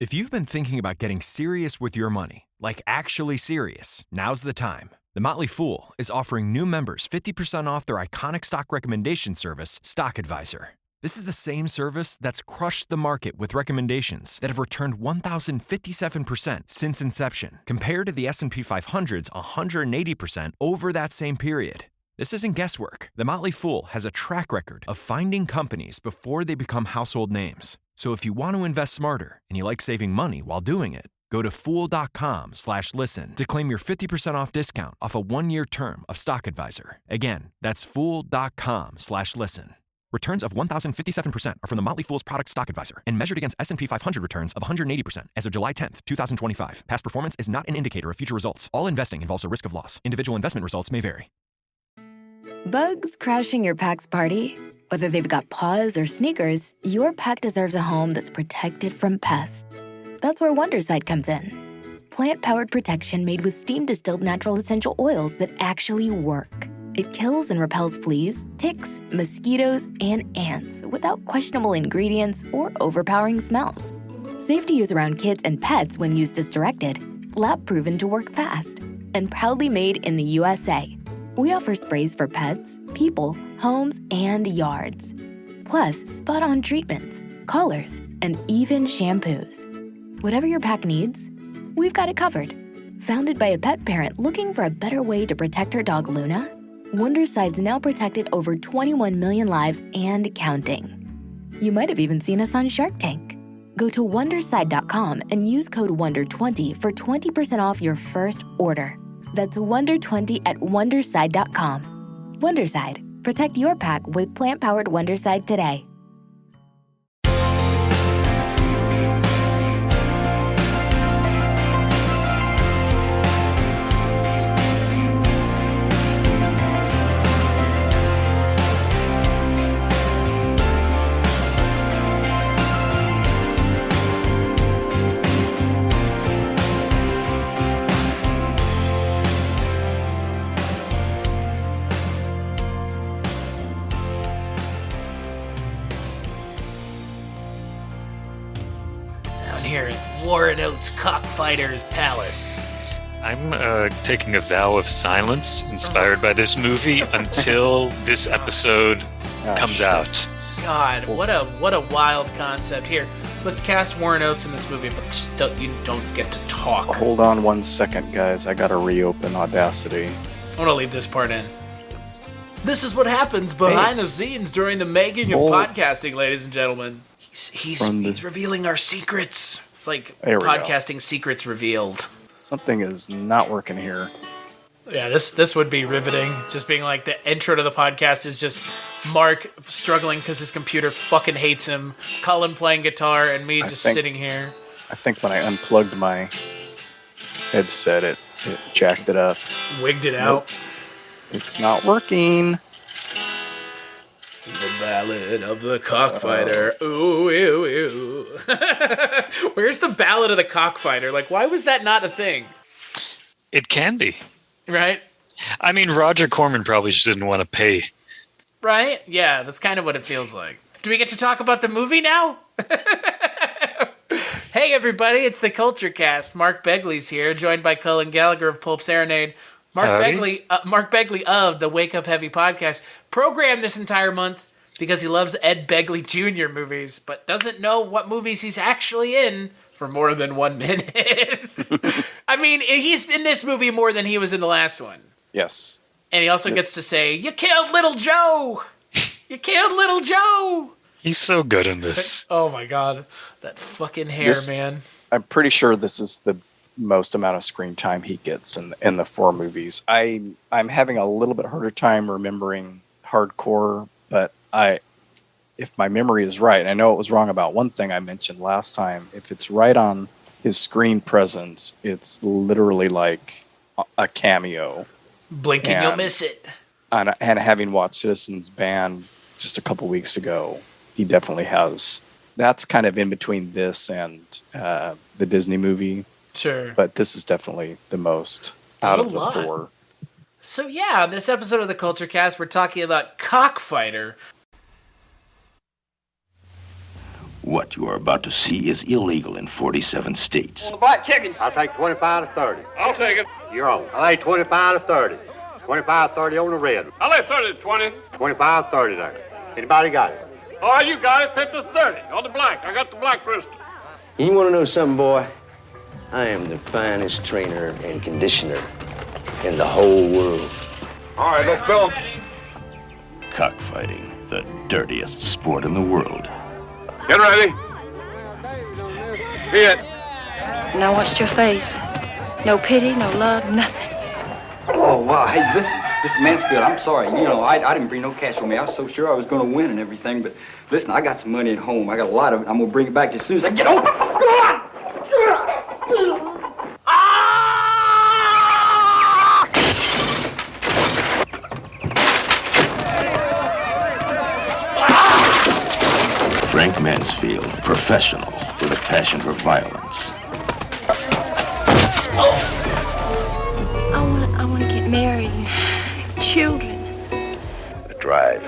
If you've been thinking about getting serious with your money, like actually serious, now's the time. The Motley Fool is offering new members 50% off their iconic stock recommendation service, Stock Advisor. This is the same service that's crushed the market with recommendations that have returned 1,057% since inception, compared to the S&P 500's 180% over that same period. This isn't guesswork. The Motley Fool has a track record of finding companies before they become household names. So if you want to invest smarter and you like saving money while doing it, go to fool.com/listen to claim your 50% off discount off a 1-year term of Stock Advisor. Again, that's fool.com/listen. Returns of 1,057% are from the Motley Fool's product Stock Advisor and measured against S&P 500 returns of 180% as of July 10th, 2025. Past performance is not an indicator of future results. All investing involves a risk of loss. Individual investment results may vary. Bugs crashing your pack's party? Whether they've got paws or sneakers, your pack deserves a home that's protected from pests. That's where Wondercide comes in. Plant-powered protection made with steam-distilled natural essential oils that actually work. It kills and repels fleas, ticks, mosquitoes, and ants without questionable ingredients or overpowering smells. Safe to use around kids and pets when used as directed. Lab-proven to work fast. And proudly made in the USA. We offer sprays for pets, people, homes, and yards. Plus, spot-on treatments, collars, and even shampoos. Whatever your pack needs, we've got it covered. Founded by a pet parent looking for a better way to protect her dog Luna, Wondercide's now protected over 21 million lives and counting. You might have even seen us on Shark Tank. Go to Wondercide.com and use code WONDER20 for 20% off your first order. That's WONDER20 at Wondercide.com. Wondercide. Protect your pack with plant-powered Wondercide today. Here at Warren Oates Cockfighter's Palace. I'm taking a vow of silence inspired by this movie until this episode comes out. God, what a wild concept. Here, let's cast Warren Oates in this movie, but you don't get to talk. Hold on 1 second, guys. I gotta reopen Audacity. I'm gonna leave this part in. This is what happens behind the scenes during the making of podcasting, ladies and gentlemen. He's revealing our secrets. It's like podcasting secrets revealed. Something is not working here. Yeah, this would be riveting. Just being like the intro to the podcast is just Mark struggling because his computer fucking hates him, Cullen playing guitar, and me sitting here. I think when I unplugged my headset, it jacked it up. Wigged it out. It's not working. The Ballad of the Cockfighter. Ooh, ew, ew. Where's the Ballad of the Cockfighter? Like, why was that not a thing? It can be. Right? I mean, Roger Corman probably just didn't want to pay. Right? Yeah, that's kind of what it feels like. Do we get to talk about the movie now? Hey, everybody, it's the Kulturecast. Mark Begley's here, joined by Cullen Gallagher of Pulp Serenade. Mark Begley of the Wake Up Heavy podcast, programmed this entire month because he loves Ed Begley Jr. movies, but doesn't know what movies he's actually in for more than 1 minute. I mean, he's in this movie more than he was in the last one. Yes. And he also gets to say, "You killed Little Joe! You killed Little Joe!" He's so good in this. Oh my God. That fucking hair, man. I'm pretty sure this is the most amount of screen time he gets in the 4 movies. I'm having a little bit harder time remembering Hardcore, but if my memory is right, I know it was wrong about one thing I mentioned last time. If it's right on his screen presence, it's literally like a cameo. Blink and you'll miss it. And having watched Citizens Band just a couple weeks ago, he definitely has. That's kind of in between this and the Disney movie. Sure. But this is definitely the most out of the 4. So yeah, on this episode of the Kulturecast, we're talking about Cockfighter. What you are about to see is illegal in 47 states. Black chicken. I'll take 25 to 30. I'll take it. You're on. I'll lay 25 to 30. 25 to 30 on the red. I'll lay 30 to 20. 25 to 30 there. Anybody got it? Oh, you got it. 50 to 30. On the black. I got the black crystal. You want to know something, boy? I am the finest trainer and conditioner in the whole world. All right, let's go. Cockfighting, the dirtiest sport in the world. Get ready. Be it. And I watched your face. No pity, no love, nothing. Oh, wow. Hey, listen, Mr. Mansfield, I'm sorry. You know, I didn't bring no cash with me. I was so sure I was going to win and everything. But listen, I got some money at home. I got a lot of it. I'm going to bring it back as soon as I get home. Come on! Frank Mansfield, professional with a passion for violence. I want to get married and have children. The drive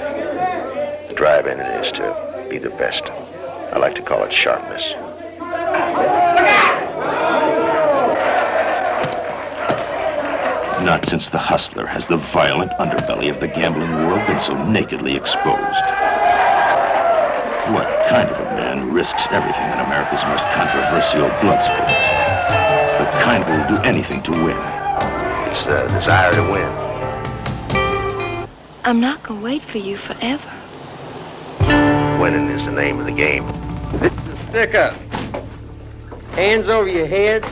in it is to be the best. I like to call it sharpness. Not since the hustler has the violent underbelly of the gambling world been so nakedly exposed. What kind of a man risks everything in America's most controversial blood sport? The kind who will do anything to win. It's the desire to win. I'm not going to wait for you forever. Winning is the name of the game. Stick up. Hands over your heads.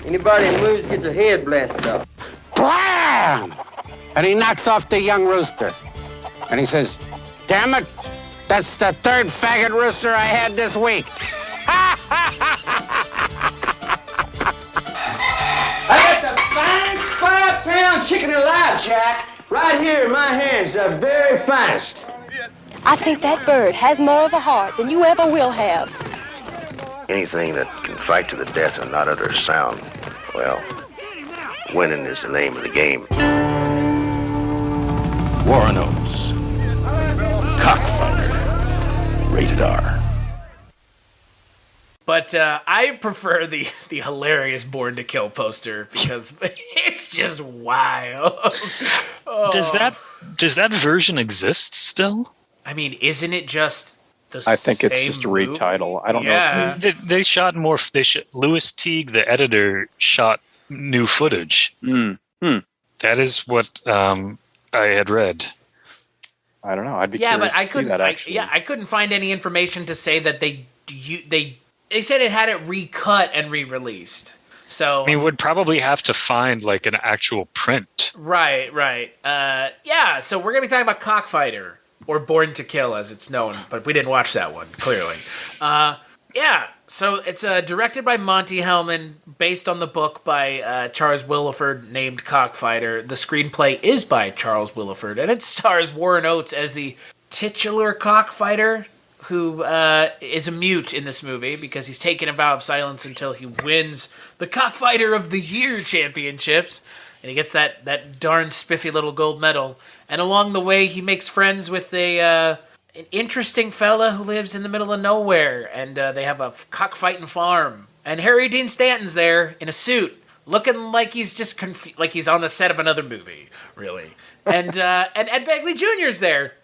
Anybody who moves gets a head blasted off. Blam! And he knocks off the young rooster. And he says, damn it, that's the third faggot rooster I had this week. I got the finest 5-pound chicken alive, Jack. Right here in my hands, the very finest. I think that bird has more of a heart than you ever will have. Anything that can fight to the death and not utter a sound, well, winning is the name of the game. Warren Oates. Cockfighter. Rated R. But I prefer the hilarious Born to Kill poster because it's just wild. Oh. Does that version exist still? I mean, isn't it just the I think same it's just a movie? retitle. I don't know. Yeah. They shot more. Louis Teague, the editor, shot new footage. That is what I had read. I don't know. I'd be curious to see that, actually. I couldn't find any information to say that they said it had it recut and re-released. So I mean, would probably have to find like an actual print. Right. Yeah. So we're gonna be talking about Cockfighter, or Born to Kill as it's known, but we didn't watch that one clearly. Yeah. So it's directed by Monte Hellman, based on the book by Charles Willeford named Cockfighter. The screenplay is by Charles Willeford, and it stars Warren Oates as the titular cockfighter, who is a mute in this movie because he's taken a vow of silence until he wins the Cockfighter of the Year championships, and he gets that darn spiffy little gold medal. And along the way, he makes friends with an interesting fella who lives in the middle of nowhere, and they have a cockfighting farm. And Harry Dean Stanton's there in a suit, looking like he's just like he's on the set of another movie, really. And Ed Begley Jr.'s there,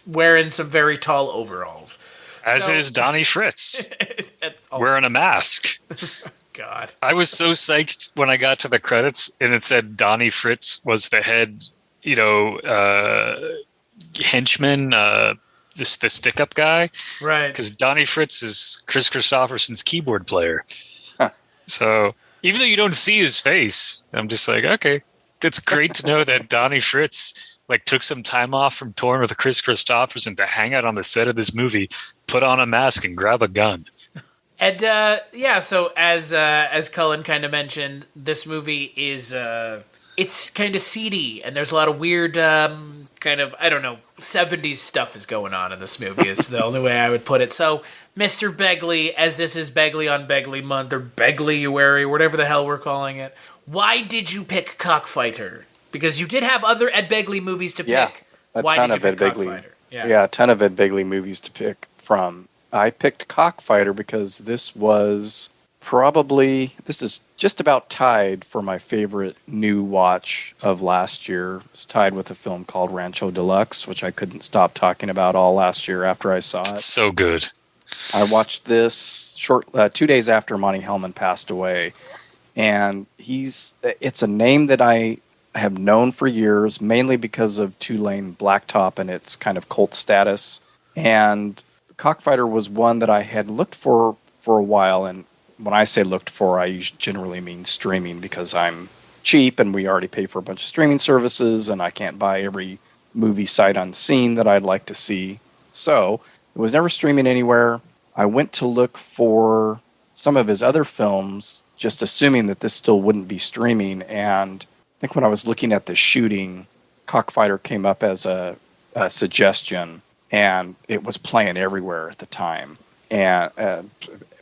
wearing some very tall overalls. As is Donnie Fritz, wearing a mask. God. I was so psyched when I got to the credits and it said Donnie Fritz was the head, henchman, the stick-up guy. Right. Because Donnie Fritz is Chris Christopherson's keyboard player. Huh. So even though you don't see his face, I'm just like, okay. It's great to know that Donnie Fritz took some time off from touring with Chris Christopherson to hang out on the set of this movie, put on a mask, and grab a gun. And so as Cullen kind of mentioned, this movie is it's kind of seedy, and there's a lot of weird kind of 70s stuff is going on in this movie. Is the only way I would put it. So Mr. Begley, as this is Begley on Begley month, or Begleyuary, whatever the hell we're calling it. Why did you pick Cockfighter? Because you did have other Ed Begley movies to pick. A ton of Ed Begley movies to pick from. I picked Cockfighter because this is just about tied for my favorite new watch of last year. It's tied with a film called Rancho Deluxe, which I couldn't stop talking about all last year after I saw it. It's so good. I watched this 2 days after Monte Hellman passed away, and it's a name that I have known for years, mainly because of Two-Lane Blacktop and its kind of cult status. And Cockfighter was one that I had looked for a while, and when I say looked for, I generally mean streaming, because I'm cheap and we already pay for a bunch of streaming services, and I can't buy every movie sight unseen that I'd like to see. So it was never streaming anywhere. I went to look for some of his other films, just assuming that this still wouldn't be streaming. And I think when I was looking at the shooting, Cockfighter came up as a suggestion, and it was playing everywhere at the time. And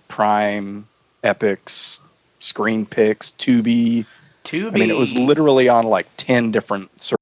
Prime, Epix, Screen Picks, Tubi. I mean, it was literally on like 10 different services.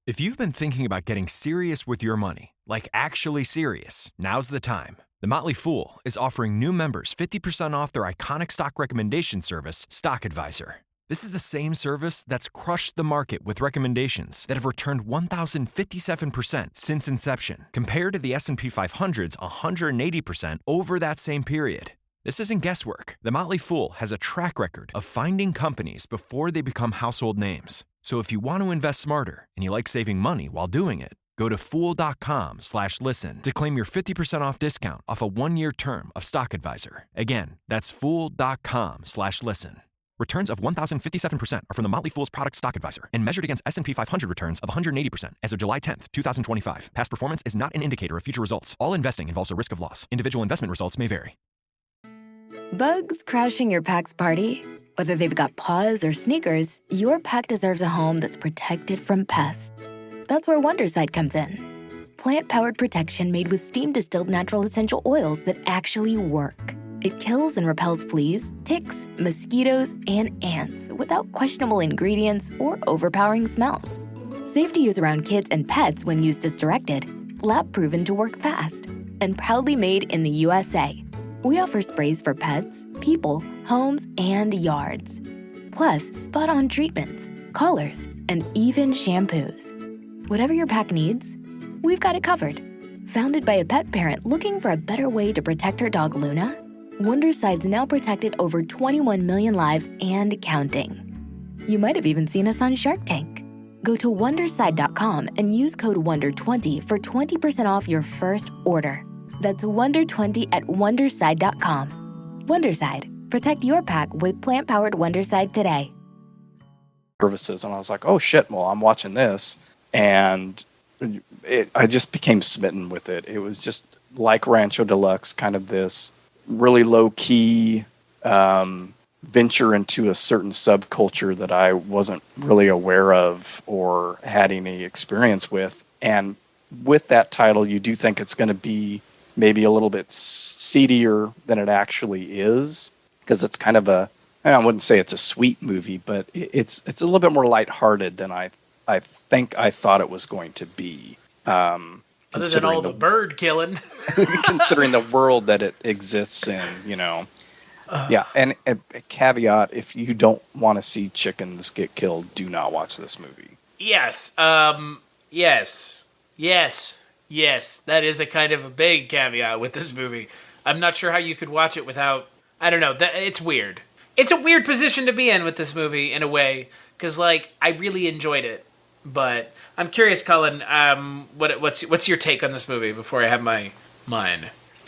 If you've been thinking about getting serious with your money, like actually serious, now's the time. The Motley Fool is offering new members 50% off their iconic stock recommendation service, Stock Advisor. This is the same service that's crushed the market with recommendations that have returned 1,057% since inception, compared to the S&P 500's 180% over that same period. This isn't guesswork. The Motley Fool has a track record of finding companies before they become household names. So if you want to invest smarter and you like saving money while doing it, go to fool.com/listen to claim your 50% off discount off a 1-year term of Stock Advisor. Again, that's fool.com/listen. Returns of 1,057% are from the Motley Fool's product Stock Advisor and measured against S&P 500 returns of 180% as of July 10th, 2025. Past performance is not an indicator of future results. All investing involves a risk of loss. Individual investment results may vary. Bugs crashing your pack's party? Whether they've got paws or sneakers, your pack deserves a home that's protected from pests. That's where Wondercide comes in. Plant-powered protection made with steam-distilled natural essential oils that actually work. It kills and repels fleas, ticks, mosquitoes, and ants without questionable ingredients or overpowering smells. Safe to use around kids and pets when used as directed. Lab-proven to work fast. And proudly made in the USA. We offer sprays for pets, people, homes, and yards. Plus, spot-on treatments, collars, and even shampoos. Whatever your pack needs, we've got it covered. Founded by a pet parent looking for a better way to protect her dog Luna, Wonderside's now protected over 21 million lives and counting. You might have even seen us on Shark Tank. Go to Wonderside.com and use code WONDER20 for 20% off your first order. That's WONDER20 at Wonderside.com. Wonderside. Protect your pack with plant-powered Wonderside today. Services, and I was like, oh shit, well, I'm watching this. And I just became smitten with it. It was just like Rancho Deluxe, kind of this really low-key venture into a certain subculture that I wasn't really aware of or had any experience with. And with that title, you do think it's going to be maybe a little bit seedier than it actually is, because it's kind of I wouldn't say it's a sweet movie, but it's a little bit more lighthearted than I think I thought it was going to be. Other than all the bird killing. Considering the world that it exists in, you know. Yeah, and a caveat, if you don't want to see chickens get killed, do not watch this movie. Yes. Yes. That is a kind of a big caveat with this movie. I'm not sure how you could watch it without... I don't know. It's weird. It's a weird position to be in with this movie, in a way, because, like, I really enjoyed it. But I'm curious, Colin, what's your take on this movie before I have mine?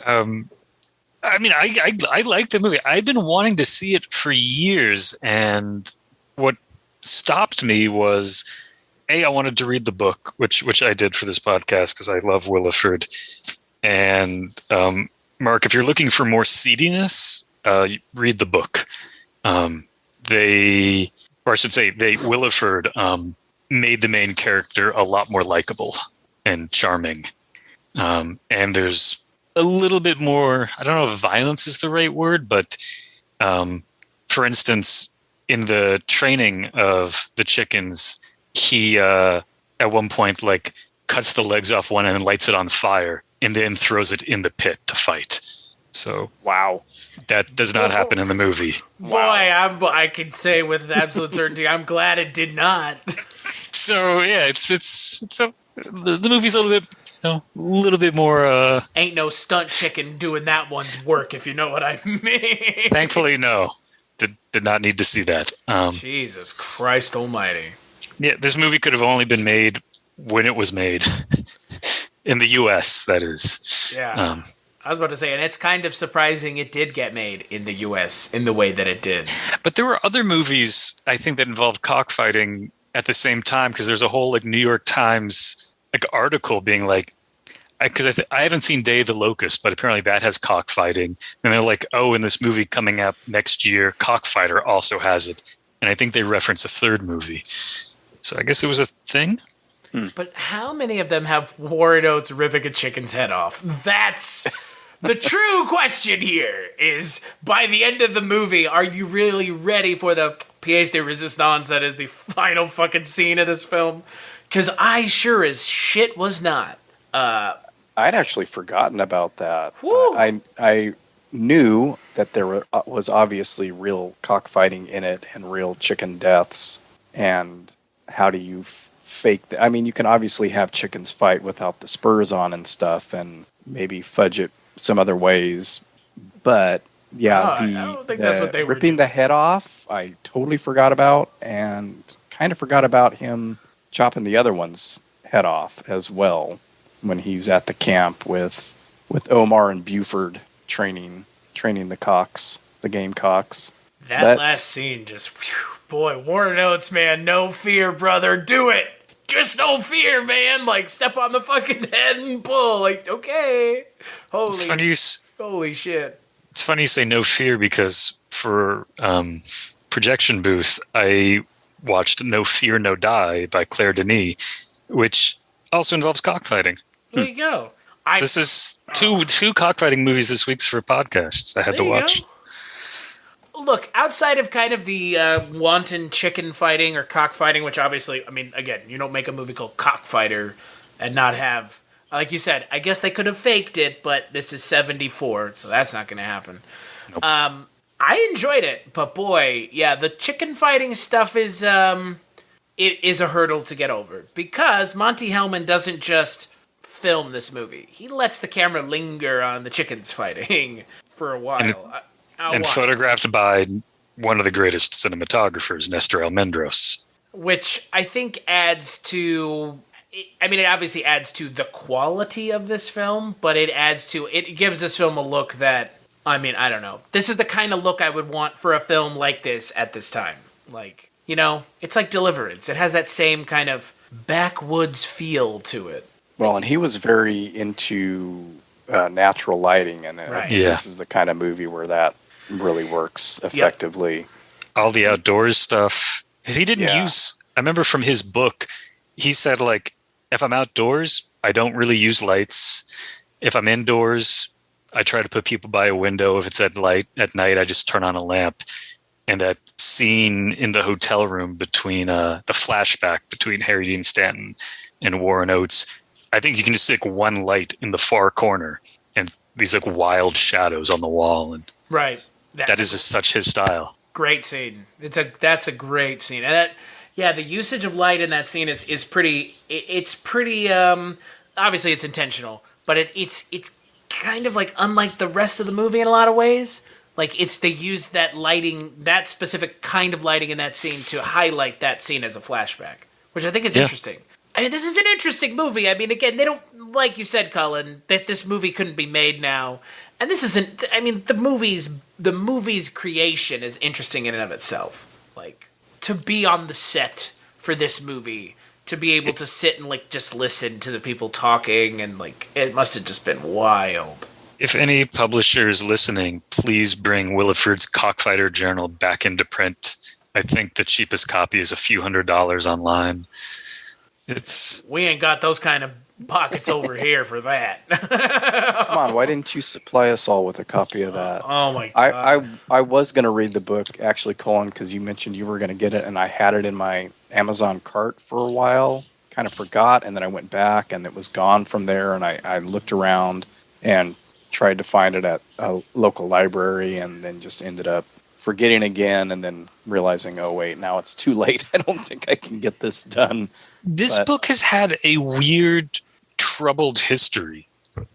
I mean, I like the movie. I've been wanting to see it for years, and what stopped me was, I wanted to read the book, which I did for this podcast because I love Willeford. And Mark, if you're looking for more seediness, read the book. Willeford made the main character a lot more likable and charming. And there's a little bit more, I don't know if violence is the right word, but for instance, in the training of the chickens, he at one point like cuts the legs off one and lights it on fire and then throws it in the pit to fight. So wow, that does not happen in the movie. Boy, I can say with absolute certainty, I'm glad it did not. So yeah, the movie's a little bit more. Ain't no stunt chicken doing that one's work, if you know what I mean. Thankfully, no. Did not need to see that. Jesus Christ Almighty! Yeah, this movie could have only been made when it was made in the U.S. That is. Yeah. I was about to say, and it's kind of surprising it did get made in the U.S. in the way that it did. But there were other movies, I think, that involved cockfighting at the same time, because there's a whole New York Times article being like, because I haven't seen Day of the Locust, but apparently that has cockfighting. And they're like, oh, in this movie coming up next year, Cockfighter also has it. And I think they reference a third movie. So I guess it was a thing. But how many of them have Warren Oates ripping a chicken's head off? That's the true question here, is by the end of the movie, are you really ready for the pièce de résistance that is the final fucking scene of this film? Because I sure as shit was not. I'd actually forgotten about that. I knew that there was obviously real cockfighting in it and real chicken deaths. And how do you fake that? I mean, you can obviously have chickens fight without the spurs on and stuff, and maybe fudge it some other ways. But yeah, I don't think that's what they were ripping the head off, I totally forgot about, and kind of forgot about him chopping the other one's head off as well when he's at the camp with Omar and Buford training the cocks, the gamecocks. That last scene just, whew, boy, Warren Oates, man, no fear, brother, do it. Just no fear, man. Like, step on the fucking head and pull. Like, okay. Holy shit. It's funny you say no fear, because for Projection Booth, I watched No Fear, No Die by Claire Denis, which also involves cockfighting. There you go. This is two cockfighting movies this week for podcasts I had to watch. Look, outside of kind of the wanton chicken fighting or cockfighting, which obviously, I mean, again, you don't make a movie called Cockfighter and not have, like you said, I guess they could have faked it, but this is 74, so that's not going to happen. Nope. I enjoyed it, but boy, yeah, the chicken fighting stuff is a hurdle to get over, because Monte Hellman doesn't just film this movie. He lets the camera linger on the chickens fighting for a while. And photographed by one of the greatest cinematographers, Nestor Almendros. Which I think adds to... I mean, it obviously adds to the quality of this film, but it gives this film a look that, I mean, I don't know. This is the kind of look I would want for a film like this at this time. Like, you know, it's like Deliverance. It has that same kind of backwoods feel to it. Well, and he was very into natural lighting, and this is the kind of movie where that really works effectively. Yep. All the outdoors stuff. He didn't use... I remember from his book, he said, like, if I'm outdoors, I don't really use lights. If I'm indoors, I try to put people by a window. If it's at night, I just turn on a lamp. And that scene in the hotel room between the flashback between Harry Dean Stanton and Warren Oates, I think you can just stick one light in the far corner and these like wild shadows on the wall. And right. That is just such his style. Great scene. That's a great scene. And the usage of light in that scene is pretty. It's pretty. Obviously, it's intentional, but it's kind of like unlike the rest of the movie in a lot of ways. Like they use that lighting, that specific kind of lighting in that scene to highlight that scene as a flashback, which I think is interesting. I mean, this is an interesting movie. I mean, again, they don't, like you said, Colin, that this movie couldn't be made now. And this isn't, I mean, the movie's creation is interesting in and of itself. Like, to be on the set for this movie, to be able to sit and, like, just listen to the people talking, and, like, it must have just been wild. If any publisher is listening, please bring Willeford's Cockfighter Journal back into print. I think the cheapest copy is a few $100s online. We ain't got those kind of pockets over here for that. Come on, why didn't you supply us all with a copy of that? Oh my God. I was going to read the book, actually, Colin, because you mentioned you were going to get it, and I had it in my Amazon cart for a while, kind of forgot, and then I went back and it was gone from there, and I looked around and tried to find it at a local library, and then just ended up forgetting again, and then realizing, oh wait, now it's too late. I don't think I can get this done. This book has had a weird, troubled history,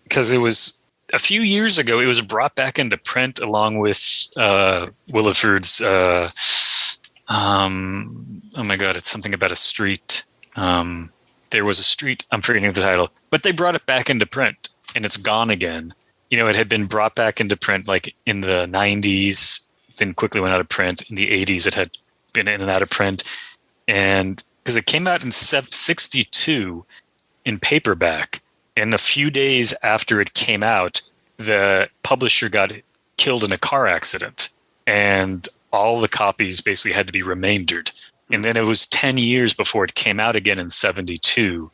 because it was a few years ago, it was brought back into print along with Willeford's, oh my God, it's something about a street. There was a street, I'm forgetting the title, but they brought it back into print, and it's gone again. You know, it had been brought back into print like in the 90s, then quickly went out of print. In the 80s, it had been in and out of print. And because it came out in 62 in paperback, and a few days after it came out, the publisher got killed in a car accident, and all the copies basically had to be remaindered. And then it was 10 years before it came out again in 72.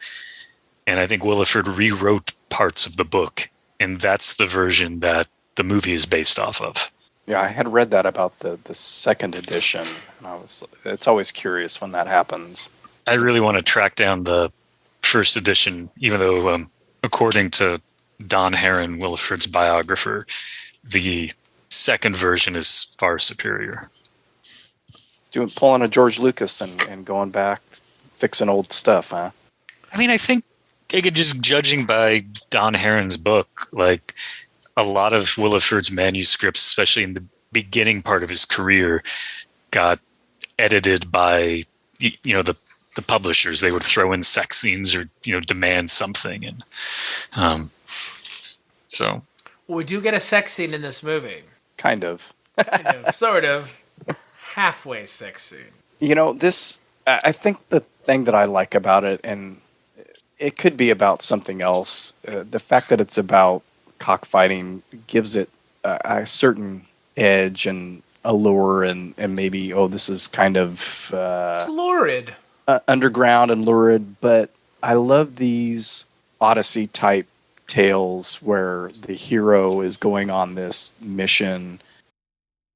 And I think Willeford rewrote parts of the book, and that's the version that the movie is based off of. Yeah, I had read that about the second edition, and it's always curious when that happens. I really want to track down the first edition, even though, according to Don Herron, Willeford's biographer, the second version is far superior. Pulling a George Lucas and going back, fixing old stuff, huh? I mean, I think just judging by Don Herron's book, like a lot of Willeford's manuscripts, especially in the beginning part of his career, got edited by the publishers. They would throw in sex scenes or demand something, and so. Well, we do get a sex scene in this movie. Kind of, sort of, halfway sex scene. This. I think the thing that I like about it, and it could be about something else. The fact that it's about cockfighting gives it a certain edge and allure, and maybe, this is kind of it's lurid, underground and lurid. But I love these Odyssey type tales where the hero is going on this mission.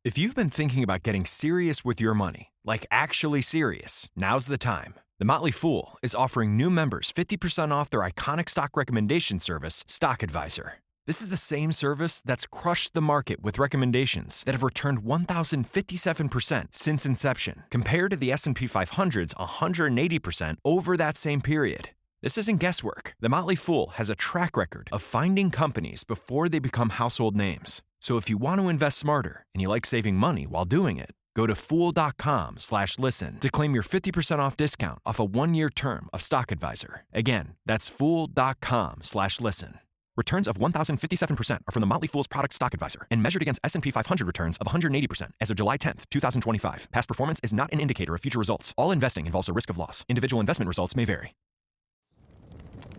If you've been thinking about getting serious with your money, like actually serious, now's the time. The Motley Fool is offering new members 50% off their iconic stock recommendation service, Stock Advisor. This is the same service that's crushed the market with recommendations that have returned 1,057% since inception, compared to the S&P 500's 180% over that same period. This isn't guesswork. The Motley Fool has a track record of finding companies before they become household names. So if you want to invest smarter and you like saving money while doing it, go to Fool.com/listen to claim your 50% off discount off a 1-year term of Stock Advisor. Again, that's Fool.com/listen. Returns of 1,057% are from the Motley Fool's product Stock Advisor and measured against S&P 500 returns of 180% as of July 10th, 2025. Past performance is not an indicator of future results. All investing involves a risk of loss. Individual investment results may vary.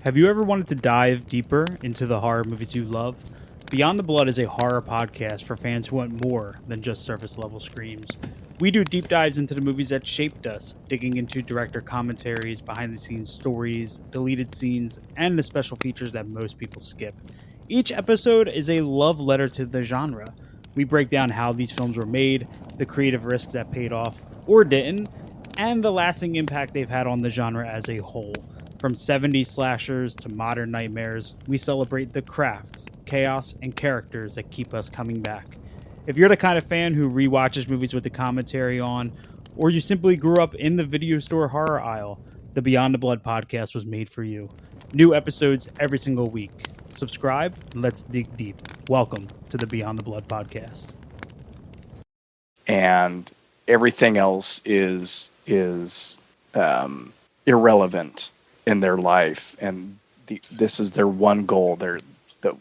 Have you ever wanted to dive deeper into the horror movies you love? Beyond the Blood is a horror podcast for fans who want more than just surface-level screams. We do deep dives into the movies that shaped us, digging into director commentaries, behind-the-scenes stories, deleted scenes, and the special features that most people skip. Each episode is a love letter to the genre. We break down how these films were made, the creative risks that paid off or didn't, and the lasting impact they've had on the genre as a whole. From 70s slashers to modern nightmares, we celebrate the craft, chaos, and characters that keep us coming back. If you're the kind of fan who rewatches movies with the commentary on, or you simply grew up in the video store horror aisle, the Beyond the Blood podcast was made for you. New episodes every single week. Subscribe, and let's dig deep. Welcome to the Beyond the Blood podcast. And everything else is irrelevant in their life, and this is their one goal. The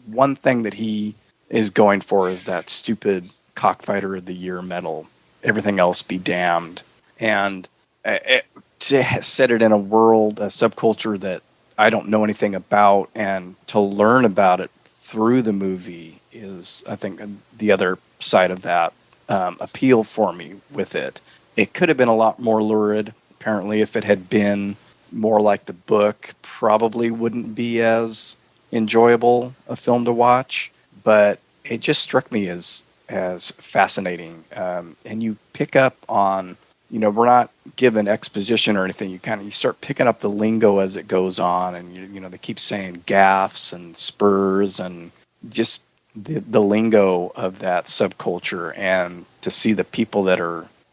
one thing that he is going for is that stupid Cockfighter of the Year medal. Everything else be damned. And to set it in a world, a subculture that I don't know anything about, and to learn about it through the movie is, I think, the other side of that appeal for me with it. It could have been a lot more lurid. Apparently, if it had been more like the book, probably wouldn't be as enjoyable a film to watch, but it just struck me as fascinating. And you pick up on we're not given exposition or anything. You start picking up the lingo as it goes on, and they keep saying gaffs and spurs and just the lingo of that subculture, and to see the people that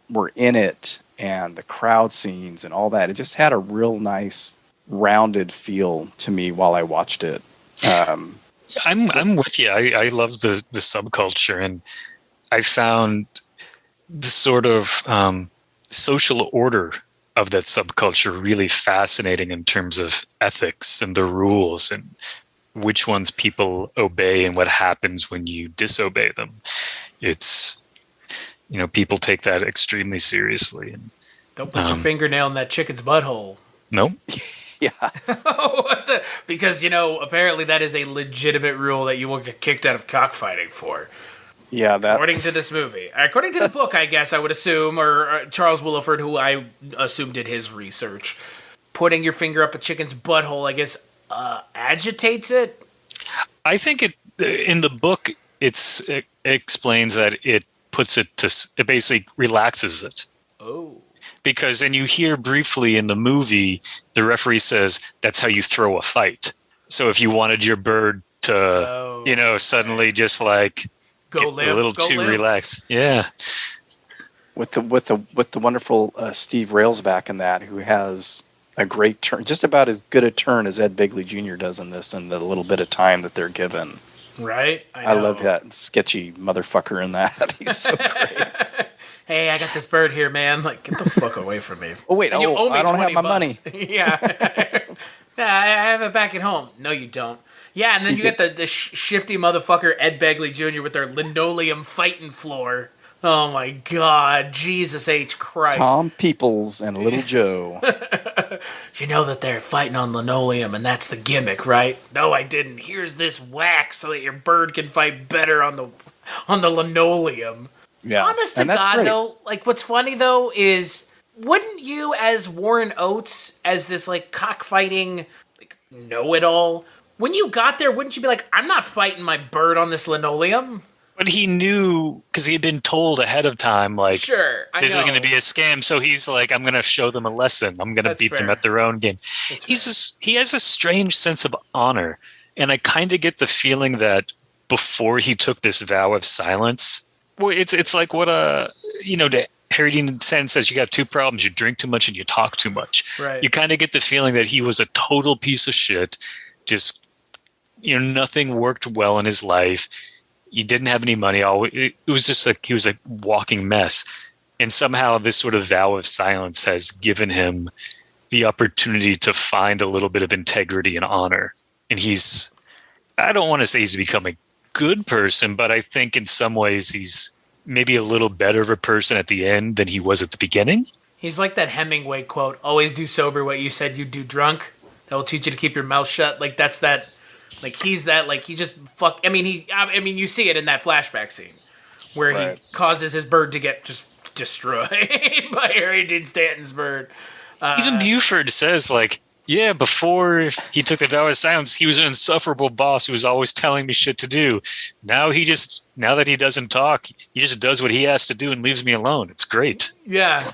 were in it and the crowd scenes and all that. It just had a real nice rounded feel to me while I watched it. I'm with you. I love the subculture, and I found the sort of social order of that subculture really fascinating in terms of ethics and the rules and which ones people obey and what happens when you disobey them. It's, people take that extremely seriously. And don't put your fingernail in that chicken's butthole. Nope. Yeah. Because, apparently that is a legitimate rule that you will get kicked out of cockfighting for. Yeah, according to this movie. According to the book, I guess I would assume, or Charles Willeford, who I assume did his research. Putting your finger up a chicken's butthole, I guess, agitates it? I think in the book, it explains that it basically relaxes it. Oh. Because, and you hear briefly in the movie, the referee says, that's how you throw a fight. So if you wanted your bird to, suddenly just like go get a little too relaxed. Yeah. With the wonderful Steve Railsback in that, who has a great turn, just about as good a turn as Ed Begley Jr. does in this, and the little bit of time that they're given. Right? I love that sketchy motherfucker in that. He's so great. Hey, I got this bird here, man. Like, get the fuck away from me. Oh, wait. You owe me I don't have my $20. money. Yeah. I have it back at home. No, you don't. Yeah, and then you get the shifty motherfucker Ed Begley Jr. with their linoleum fighting floor. Oh, my God. Jesus H. Christ. Tom Peoples and Little Joe. You know that they're fighting on linoleum, and that's the gimmick, right? No, I didn't. Here's this wax so that your bird can fight better on the linoleum. Yeah. Honest to God, great. Though, like, what's funny, though, is wouldn't you, as Warren Oates, as this, like, cockfighting, like, know-it-all, when you got there, wouldn't you be like, I'm not fighting my bird on this linoleum? But he knew, because he had been told ahead of time, like, sure, this is going to be a scam. So he's like, I'm going to show them a lesson. I'm going to beat them at their own game. He has a strange sense of honor. And I kind of get the feeling that before he took this vow of silence, well, it's like what Harry Dean Stanton says, you got two problems. You drink too much and you talk too much. Right. You kind of get the feeling that he was a total piece of shit. Just, nothing worked well in his life. He didn't have any money. It was just like he was a walking mess. And somehow this sort of vow of silence has given him the opportunity to find a little bit of integrity and honor. And I don't want to say he's become a good person, but I think in some ways he's maybe a little better of a person at the end than he was at the beginning. He's like that Hemingway quote, always do sober what you said you'd do drunk. That will teach you to keep your mouth shut. Like, that's that. Like, he's that, like, he just you see it in that flashback scene where he causes his bird to get just destroyed by Harry Dean Stanton's bird. Even Buford says, like, yeah, before he took the vow of silence, he was an insufferable boss who was always telling me shit to do. Now that he doesn't talk, he just does what he has to do and leaves me alone. It's great. Yeah.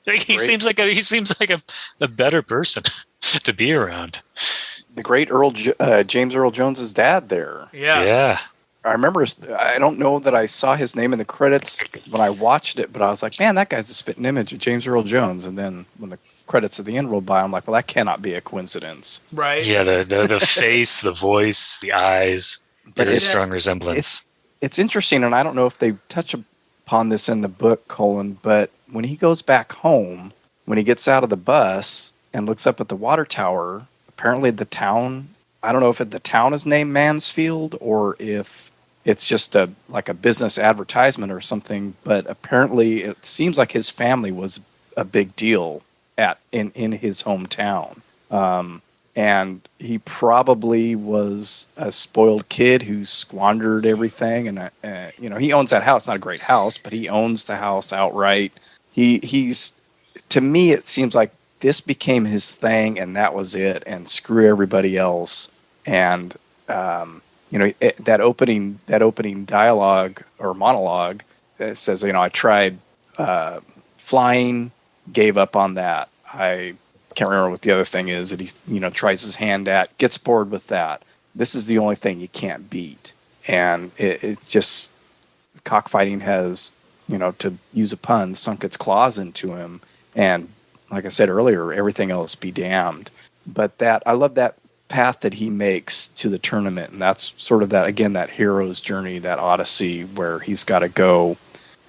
Like, he seems like a better person to be around. The great James Earl Jones's dad there. Yeah. I remember, I don't know that I saw his name in the credits when I watched it, but I was like, man, that guy's a spitting image of James Earl Jones. And then when the credits at the end rolled by, I'm like, well, that cannot be a coincidence. Right. Yeah, the face, the voice, the eyes, very strong resemblance. It's interesting, and I don't know if they touch upon this in the book, Colin, but when he goes back home, when he gets out of the bus and looks up at the water tower, apparently the town, I don't know if the town is named Mansfield or if it's just a business advertisement or something, but apparently it seems like his family was a big deal in his hometown. And he probably was a spoiled kid who squandered everything. And, he owns that house. Not a great house, but he owns the house outright. He's, to me, it seems like this became his thing and that was it, and screw everybody else. And, that opening dialogue or monologue says, I tried flying gave up on that. I can't remember what the other thing is that he, tries his hand at, gets bored with that. This is the only thing you can't beat. And it just, cockfighting has, to use a pun, sunk its claws into him. And like I said earlier, everything else be damned. But I love that path that he makes to the tournament. And that's sort of that hero's journey, that Odyssey, where he's got to go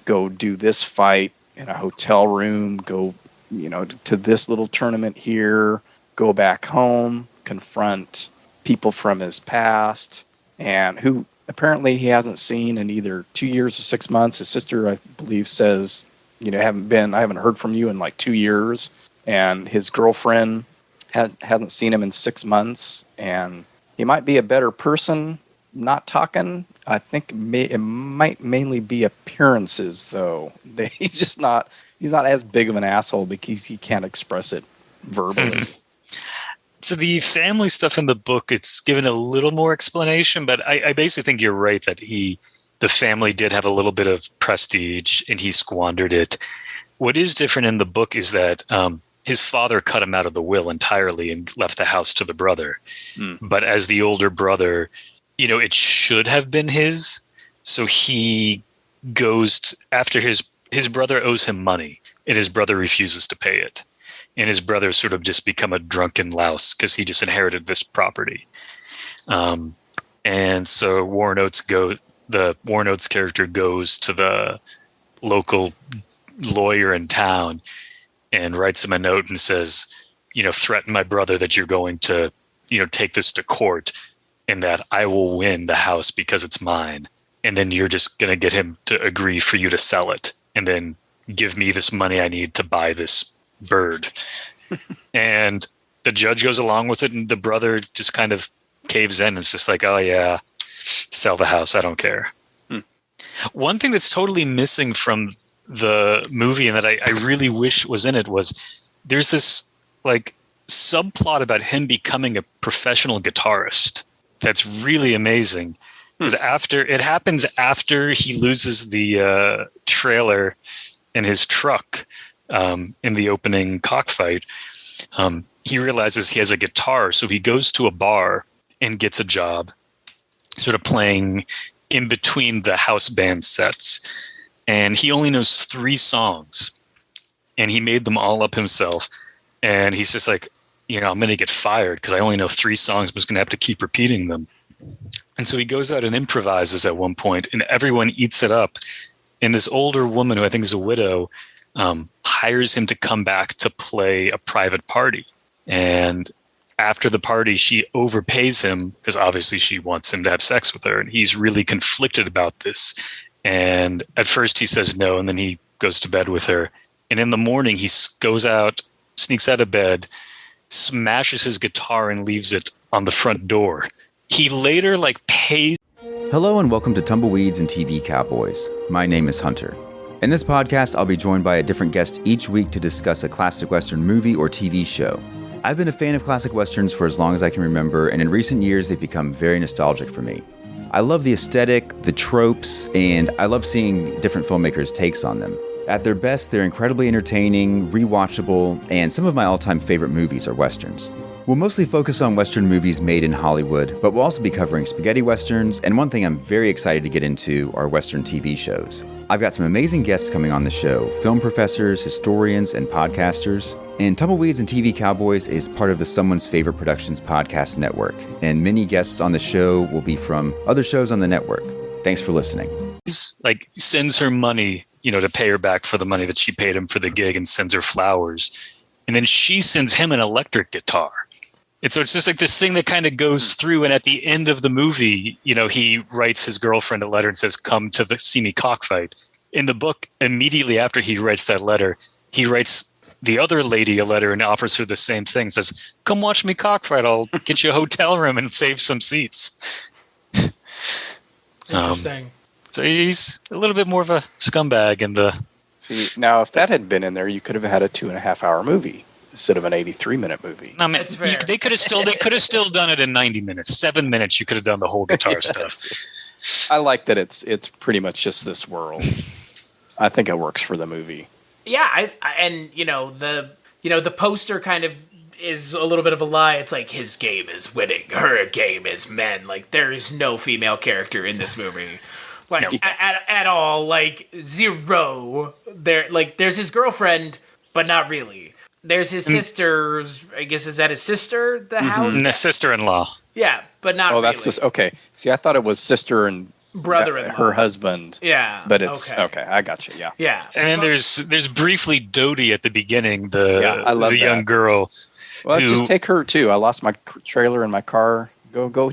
do this fight in a hotel room, go, to this little tournament here, go back home, confront people from his past, and who apparently he hasn't seen in either 2 years or 6 months. His sister, I believe, says, I haven't heard from you in like 2 years. And his girlfriend hasn't seen him in 6 months. And he might be a better person not talking. I think it might mainly be appearances, though. He's not as big of an asshole because he can't express it verbally. So the family stuff in the book, it's given a little more explanation, but I basically think you're right that the family did have a little bit of prestige and he squandered it. What is different in the book is that his father cut him out of the will entirely and left the house to the brother. But as the older brother, it should have been his. So he goes after his brother owes him money and his brother refuses to pay it. And his brother sort of just become a drunken louse because he just inherited this property. And so the Warren Oates character goes to the local lawyer in town and writes him a note and says, threaten my brother that you're going to, take this to court and that I will win the house because it's mine. And then you're just going to get him to agree for you to sell it and then give me this money I need to buy this bird. And the judge goes along with it and the brother just kind of caves in. It's just like, oh yeah, sell the house, I don't care. One thing that's totally missing from the movie and that I really wish was in it was there's this like subplot about him becoming a professional guitarist that's really amazing. Because it happens after he loses the trailer in his truck in the opening cockfight. He realizes he has a guitar, so he goes to a bar and gets a job sort of playing in between the house band sets. And he only knows 3 songs and he made them all up himself. And he's just like, I'm going to get fired because I only know 3 songs. I'm just going to have to keep repeating them. And so he goes out and improvises at one point and everyone eats it up. And this older woman, who I think is a widow, hires him to come back to play a private party. And after the party, she overpays him because obviously she wants him to have sex with her. And he's really conflicted about this. And at first he says no, and then he goes to bed with her. And in the morning, he goes out, sneaks out of bed, smashes his guitar and leaves it on the front door. He later pays. Hello and welcome to Tumbleweeds and TV Cowboys. My name is Hunter. In this podcast, I'll be joined by a different guest each week to discuss a classic Western movie or TV show. I've been a fan of classic Westerns for as long as I can remember, and in recent years, they've become very nostalgic for me. I love the aesthetic, the tropes, and I love seeing different filmmakers' takes on them. At their best, they're incredibly entertaining, rewatchable, and some of my all-time favorite movies are Westerns. We'll mostly focus on Western movies made in Hollywood, but we'll also be covering spaghetti Westerns, and one thing I'm very excited to get into are Western TV shows. I've got some amazing guests coming on the show, film professors, historians, and podcasters. And Tumbleweeds and TV Cowboys is part of the Someone's Favorite Productions podcast network, and many guests on the show will be from other shows on the network. Thanks for listening. Sends her money, to pay her back for the money that she paid him for the gig and sends her flowers. And then she sends him an electric guitar. And so it's just like this thing that kind of goes through. And at the end of the movie, he writes his girlfriend a letter and says, come to see me cockfight. In the book, immediately after he writes that letter, he writes the other lady a letter and offers her the same thing. Says, come watch me cockfight. I'll get you a hotel room and save some seats. Interesting. So he's a little bit more of a scumbag in the... See, now if that had been in there, you could have had a 2.5-hour movie instead of an 83-minute movie. No, man, they could have still done it in 90 minutes. 7 minutes, you could have done the whole guitar stuff. I like that it's pretty much just this world. I think it works for the movie. Yeah, and the poster kind of is a little bit of a lie. It's like his game is winning, her game is men. Like there is no female character in this movie, like at all. Like zero. There's his girlfriend, but not really. There's his sister's. I guess is that his sister? The house, the sister-in-law. Yeah, but not. Oh, that's really. this. Okay, see, I thought it was sister and brother-in-law, her husband. Yeah, but it's okay. I got you. Yeah, yeah. And then there's briefly Dodie at the beginning, the young girl. Well, just take her too. I lost my trailer in my car.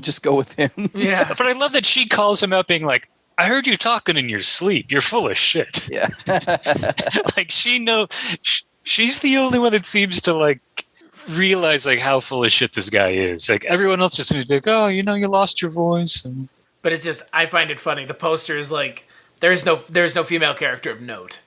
Just go with him. Yeah, but I love that she calls him out, being like, "I heard you talking in your sleep. You're full of shit." Yeah, like she's the only one that seems to like realize like how full of shit this guy is. Like everyone else just seems to be like, "Oh, you lost your voice." But it's just, I find it funny. The poster is like, there's no female character of note.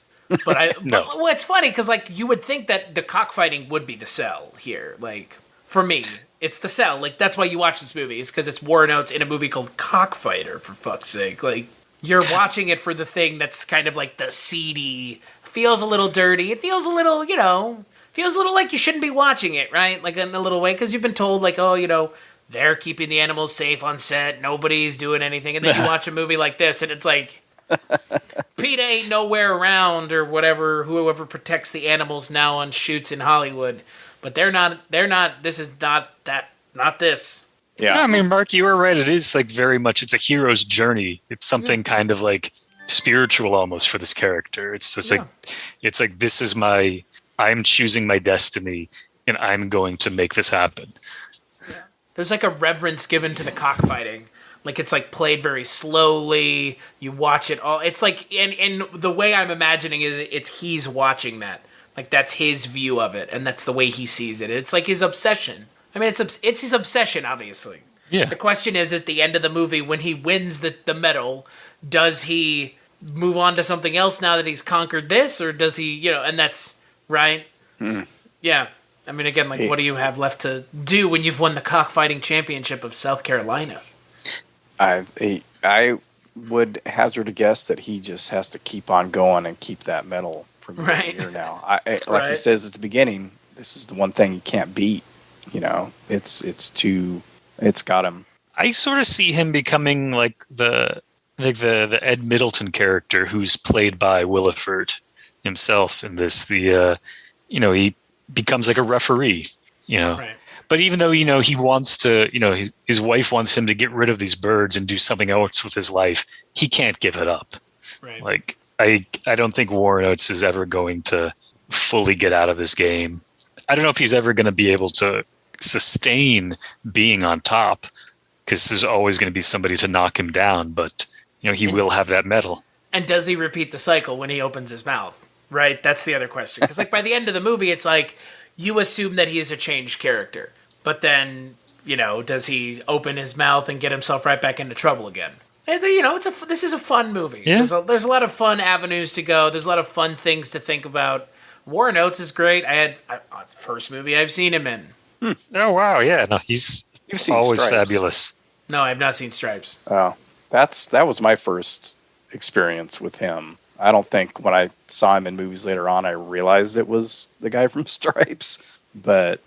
But no. Well, it's funny because like you would think that the cockfighting would be the sell here. Like for me, it's the sell. Like that's why you watch this movie. It's because it's Warren Oates in a movie called Cockfighter. For fuck's sake, like you're watching it for the thing that's kind of like the seedy. Feels a little dirty. It feels a little, feels a little like you shouldn't be watching it, right? Like in a little way because you've been told like, oh, they're keeping the animals safe on set. Nobody's doing anything, and then you watch a movie like this, and it's like. PETA ain't nowhere around or whatever, whoever protects the animals now on shoots in Hollywood. But they're not, this is not this. Yeah. I mean, Mark, you were right. It is like very much, it's a hero's journey. It's something kind of like spiritual almost for this character. It's just it's like, this is I'm choosing my destiny and I'm going to make this happen. Yeah. There's like a reverence given to the cockfighting. Like it's like played very slowly. You watch it all. It's like, and the way I'm imagining is he's watching that. Like that's his view of it, and that's the way he sees it. It's like his obsession. I mean, it's his obsession, obviously. Yeah. The question is at the end of the movie, when he wins the medal, does he move on to something else now that he's conquered this, or does he, and that's right. Yeah. I mean, again, like, what do you have left to do when you've won the cockfighting championship of South Carolina? I would hazard a guess that he just has to keep on going and keep that medal from year to year now. Like he says at the beginning, this is the one thing you can't beat. It's got him. I sort of see him becoming like the Ed Middleton character who's played by Willeford himself in this. He becomes like a referee, Right. But even though, he wants to, his wife wants him to get rid of these birds and do something else with his life, he can't give it up. Right. Like, I don't think Warren Oates is ever going to fully get out of this game. I don't know if he's ever going to be able to sustain being on top because there's always going to be somebody to knock him down, but, he will have that medal. And does he repeat the cycle when he opens his mouth? Right? That's the other question. Because, like, by the end of the movie, it's like, you assume that he is a changed character. But then, does he open his mouth and get himself right back into trouble again? And, this is a fun movie. Yeah. There's a lot of fun avenues to go. There's a lot of fun things to think about. Warren Oates is great. It's the first movie I've seen him in. Oh, wow. Yeah. No, he's always Stripes. fabulous. No, I have not seen Stripes. Oh, that was my first experience with him. I don't think when I saw him in movies later on, I realized it was the guy from Stripes. But,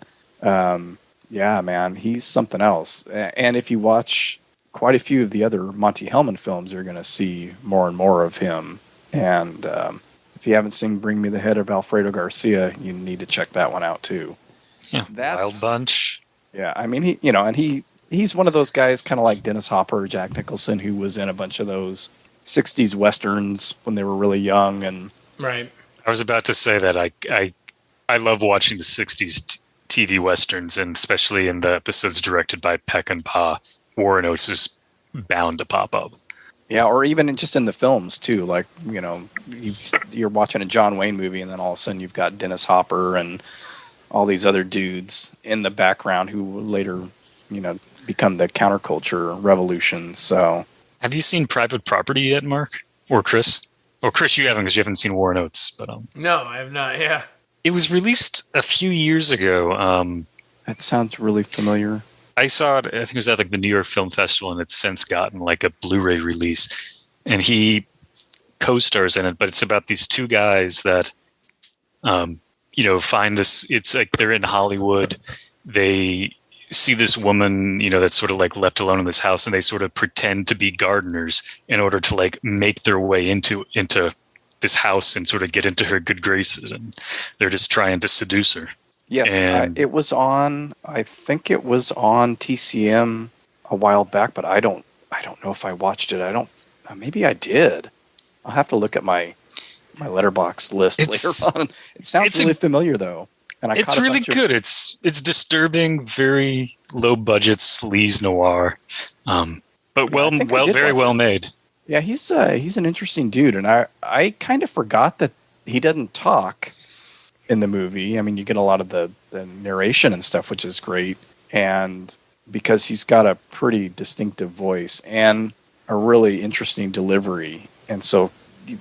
yeah, man, he's something else. And if you watch quite a few of the other Monte Hellman films, you're going to see more and more of him. And if you haven't seen Bring Me the Head of Alfredo Garcia, you need to check that one out, too. Yeah, Wild Bunch. Yeah, I mean, he's one of those guys kind of like Dennis Hopper or Jack Nicholson who was in a bunch of those 60s Westerns when they were really young. And right. I was about to say that I love watching the 60s TV Westerns, and especially in the episodes directed by Peck and Pa, Warren Oates is bound to pop up. Yeah, or even just in the films, too. Like, you're watching a John Wayne movie, and then all of a sudden you've got Dennis Hopper and all these other dudes in the background who later, become the counterculture revolution. So, have you seen Private Property yet, Mark? Or Chris? Oh, Chris, you haven't because you haven't seen Warren Oates. But no, I have not. Yeah, it was released a few years ago. That sounds really familiar. I saw it. I think it was at like the New York Film Festival, and it's since gotten like a Blu-ray release. And he co-stars in it, but it's about these two guys that find this. It's like they're in Hollywood. They see this woman, that's sort of like left alone in this house, and they sort of pretend to be gardeners in order to like make their way into this house and sort of get into her good graces, and they're just trying to seduce her. Yes, I think it was on TCM a while back, but I don't know if I watched it. Maybe I did. I'll have to look at my Letterboxd list later on. It sounds really familiar though. And it's really good. It's disturbing, very low budget sleaze noir, but very well made. Yeah, he's an interesting dude, and I kind of forgot that he doesn't talk in the movie. I mean, you get a lot of the narration and stuff, which is great, and because he's got a pretty distinctive voice and a really interesting delivery, and so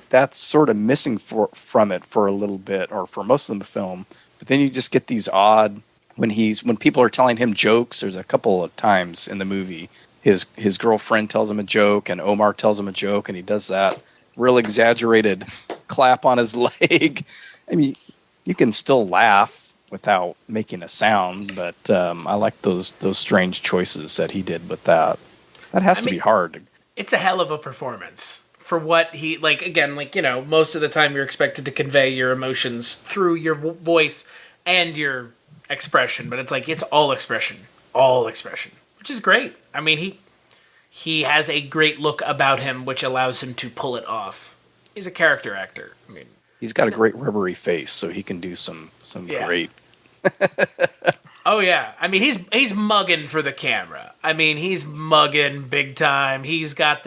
that's sort of missing from it for a little bit, or for most of the film. But then you just get these odd when people are telling him jokes. There's a couple of times in the movie his girlfriend tells him a joke and Omar tells him a joke, and he does that real exaggerated clap on his leg. I mean, you can still laugh without making a sound, but I like those strange choices that he did with that. That has to be hard. It's a hell of a performance. For what he, most of the time you're expected to convey your emotions through your voice and your expression, but it's all expression, which is great. I mean, he has a great look about him, which allows him to pull it off. He's a character actor. I mean, he's got a great rubbery face, so he can do some great. Oh yeah, I mean, he's mugging for the camera. I mean, he's mugging big time. He's got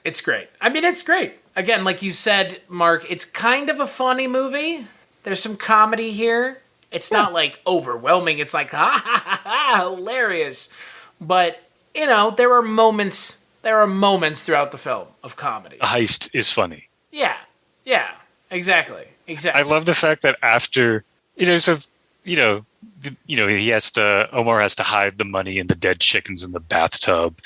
it's great. I mean, it's great. Again, like you said, Mark, it's kind of a funny movie. There's some comedy here. It's not like overwhelming. It's like, ha ha ha ha, hilarious. But, there are moments throughout the film of comedy. The heist is funny. Yeah, exactly. I love the fact that after, Omar has to hide the money and the dead chickens in the bathtub.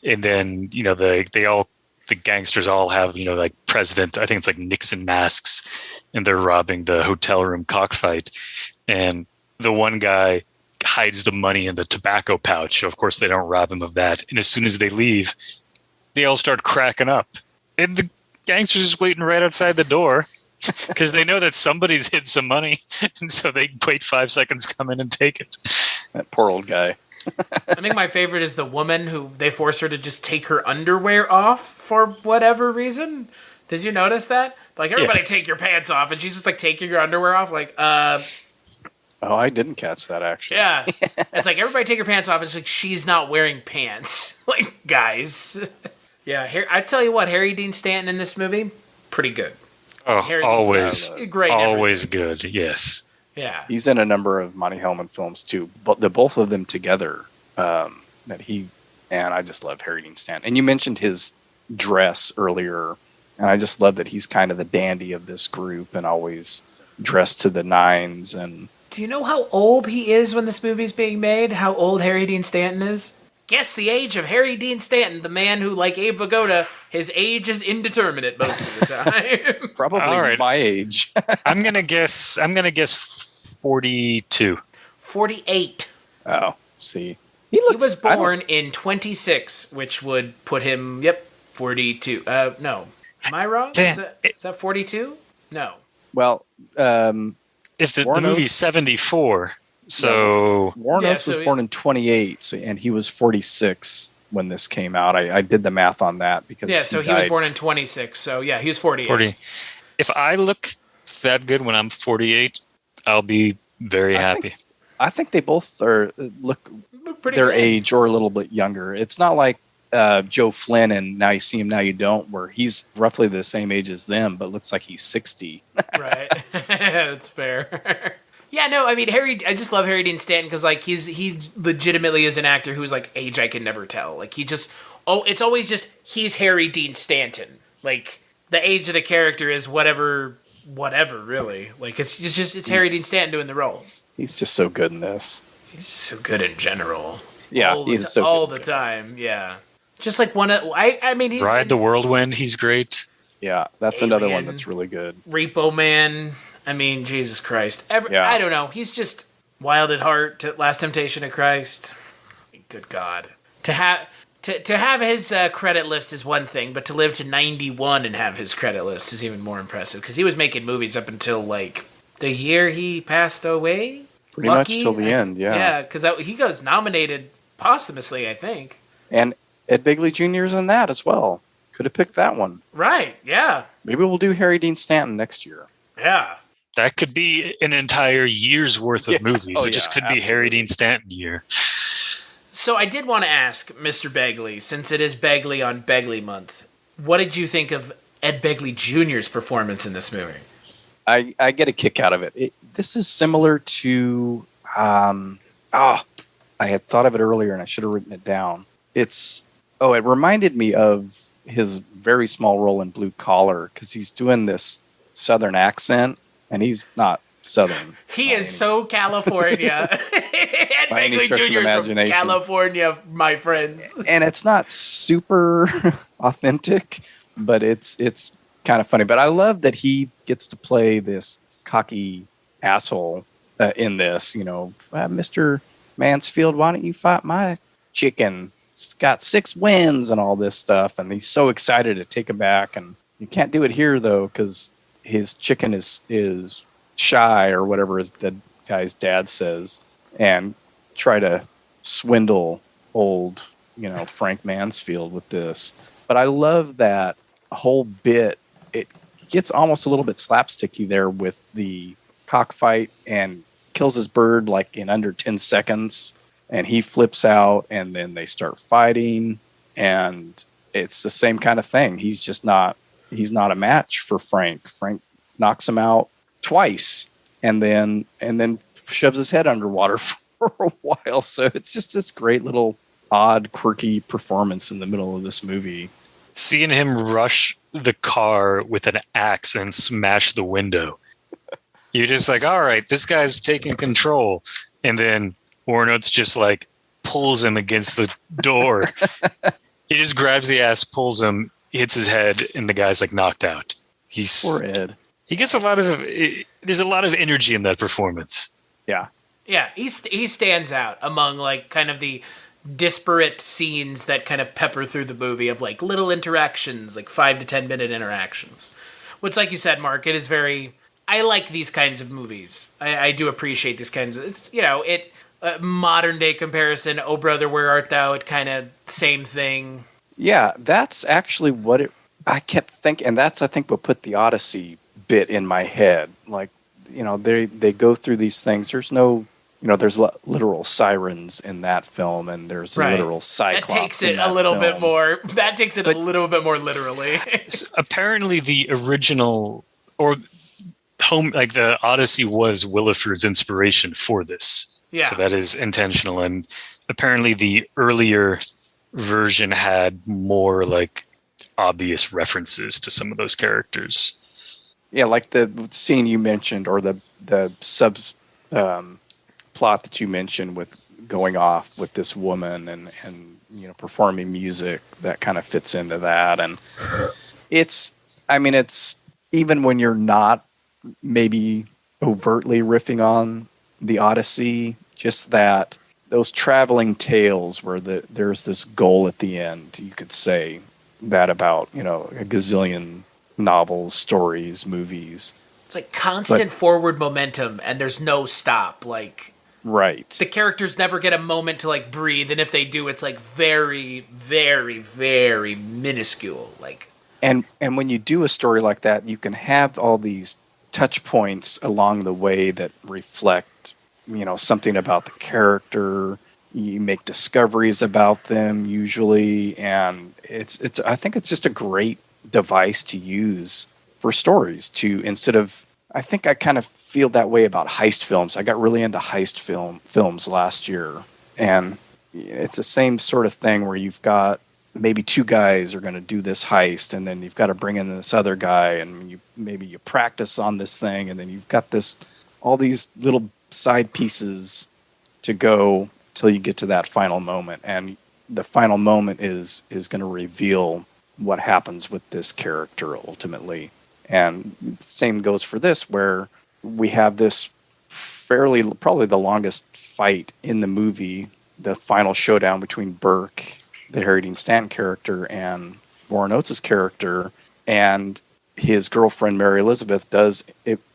And then, the gangsters all have, president, I think it's like Nixon masks, and they're robbing the hotel room cockfight. And the one guy hides the money in the tobacco pouch. So of course they don't rob him of that. And as soon as they leave, they all start cracking up. And the gangsters is waiting right outside the door because they know that somebody's hid some money. And so they wait 5 seconds, come in and take it. That poor old guy. I think my favorite is the woman who they force her to just take her underwear off for whatever reason. Did you notice that? Like, everybody take your pants off, and she's just like taking your underwear off. Like, Oh, I didn't catch that actually. Yeah. It's like, everybody take your pants off, and it's like, she's not wearing pants. Like, guys. Yeah, I tell you what, Harry Dean Stanton in this movie, pretty good. Oh, always great. Always good, yes. Yeah, he's in a number of Monte Hellman films too, but the both of them together. I just love Harry Dean Stanton. And you mentioned his dress earlier, and I just love that he's kind of the dandy of this group and always dressed to the nines. And do you know how old he is when this movie's being made? How old Harry Dean Stanton is? Guess the age of Harry Dean Stanton, the man who, like Abe Vigoda, his age is indeterminate most of the time. Probably my age. I'm gonna guess 42. 48. Oh, see. He was born in 26, which would put him, 42. No. Am I wrong? Is that 42? No. Well, if the movie's 74, so... Warren Oates was born in 28, and he was 46 when this came out. I did the math on that because he was born in 26, so he was 48. If I look that good when I'm 48, I'll be very happy. I think they both look pretty their good. age or a little bit younger. It's not like Joe Flynn and Now You See Him, Now You Don't, where he's roughly the same age as them, but looks like he's 60. Right. That's fair. Yeah, no, I mean, I just love Harry Dean Stanton because, like, he legitimately is an actor who's, like, age I can never tell. Like, it's always just, he's Harry Dean Stanton. Like, the age of the character is whatever, really. Like, it's Harry Dean Stanton doing the role. He's just so good in this. He's so good in general. Yeah, he's so good all the time. Yeah, just like he's Ride the Whirlwind. He's great. Yeah, that's Alien, another one that's really good. Repo Man. I mean, Jesus Christ. I don't know. He's just wild at heart. Last Temptation of Christ. Good God. To have his credit list is one thing, but to live to 91 and have his credit list is even more impressive. Because he was making movies up until, like, the year he passed away. Pretty much till the end, yeah. Yeah, because he goes nominated posthumously, I think. And Ed Begley Jr. is in that as well. Could have picked that one. Right, yeah. Maybe we'll do Harry Dean Stanton next year. Yeah. That could be an entire year's worth of movies. It just could be Harry Dean Stanton year. So I did want to ask Mr. Begley, since it is Begley on Begley Month, what did you think of Ed Begley Jr.'s performance in this movie? I get a kick out of it. This is similar to... I had thought of it earlier and I should have written it down. It reminded me of his very small role in Blue Collar, because he's doing this Southern accent, and he's not Southern. He is so California. Ed Begley Jr. is from California, my friends. And it's not super authentic, but it's kind of funny. But I love that he gets to play this cocky asshole in this. Mr. Mansfield, why don't you fight my chicken? It's got 6 wins and all this stuff, and he's so excited to take it back. And you can't do it here though, because his chicken is shy, or whatever the guy's dad says, and try to swindle old Frank Mansfield with this. But I love that whole bit. It gets almost a little bit slapsticky there with the cockfight, and kills his bird like in under 10 seconds. And he flips out, and then they start fighting, and it's the same kind of thing. He's not a match for Frank. Frank knocks him out twice, and then shoves his head underwater for a while. So it's just this great little odd, quirky performance in the middle of this movie. Seeing him rush the car with an axe and smash the window. You're just like, all right, this guy's taking control. And then Warren Oates just like pulls him against the door. He just grabs the ass, pulls him, hits his head, and the guy's like knocked out. Poor Ed. He gets there's a lot of energy in that performance. Yeah. Yeah, he stands out among like kind of the disparate scenes that kind of pepper through the movie of like little interactions, like 5 to 10 minute interactions. Which, like you said, Mark, it is very... I like these kinds of movies. I do appreciate these kinds of... It's, modern day comparison, Oh Brother, Where Art Thou? It kind of same thing. Yeah, that's actually what I kept thinking, and that's, I think, what put the Odyssey bit in my head. Like, they go through these things. There's no, there's literal sirens in that film, and there's a literal cyclops. That takes it a little bit more. That takes it a little bit more literally. Apparently, the original the Odyssey was Willeford's inspiration for this. Yeah. So that is intentional. And apparently the earlier version had more like obvious references to some of those characters. Yeah, like the scene you mentioned, or the sub plot that you mentioned with going off with this woman and performing music, that kind of fits into that. And it's even when you're not maybe overtly riffing on the Odyssey, just that those traveling tales where there's this goal at the end. You could say that about a gazillion novels, stories, movies. It's like constant forward momentum, and there's no stop. Like, right, the characters never get a moment to like breathe, and if they do, it's like very, very, very minuscule. Like, and when you do a story like that, you can have all these touch points along the way that reflect something about the character. You make discoveries about them usually, and it's I think it's just a great device to use for stories I think I kind of feel that way about heist films. I got really into heist films last year, and it's the same sort of thing where you've got maybe 2 guys are going to do this heist, and then you've got to bring in this other guy, and you practice on this thing, and then you've got all these little side pieces to go till you get to that final moment. And the final moment is going to reveal what happens with this character ultimately. And the same goes for this, where we have this probably the longest fight in the movie, the final showdown between Burke, the Harry Dean Stanton character, and Warren Oates' character, and his girlfriend Mary Elizabeth does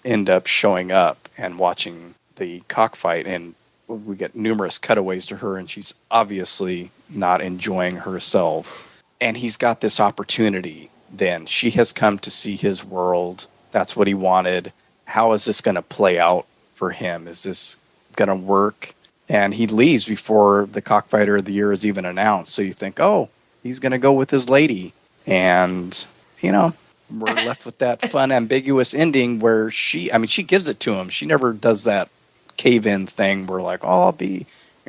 end up showing up and watching the cockfight, and we get numerous cutaways to her, and she's obviously not enjoying herself. And he's got this opportunity then. She has come to see his world. That's what he wanted. How is this going to play out for him? Is this going to work? And he leaves before the Cockfighter of the Year is even announced. So you think, oh, he's going to go with his lady. And, we're left with that fun, ambiguous ending where she gives it to him. She never does that cave-in thing where like, oh,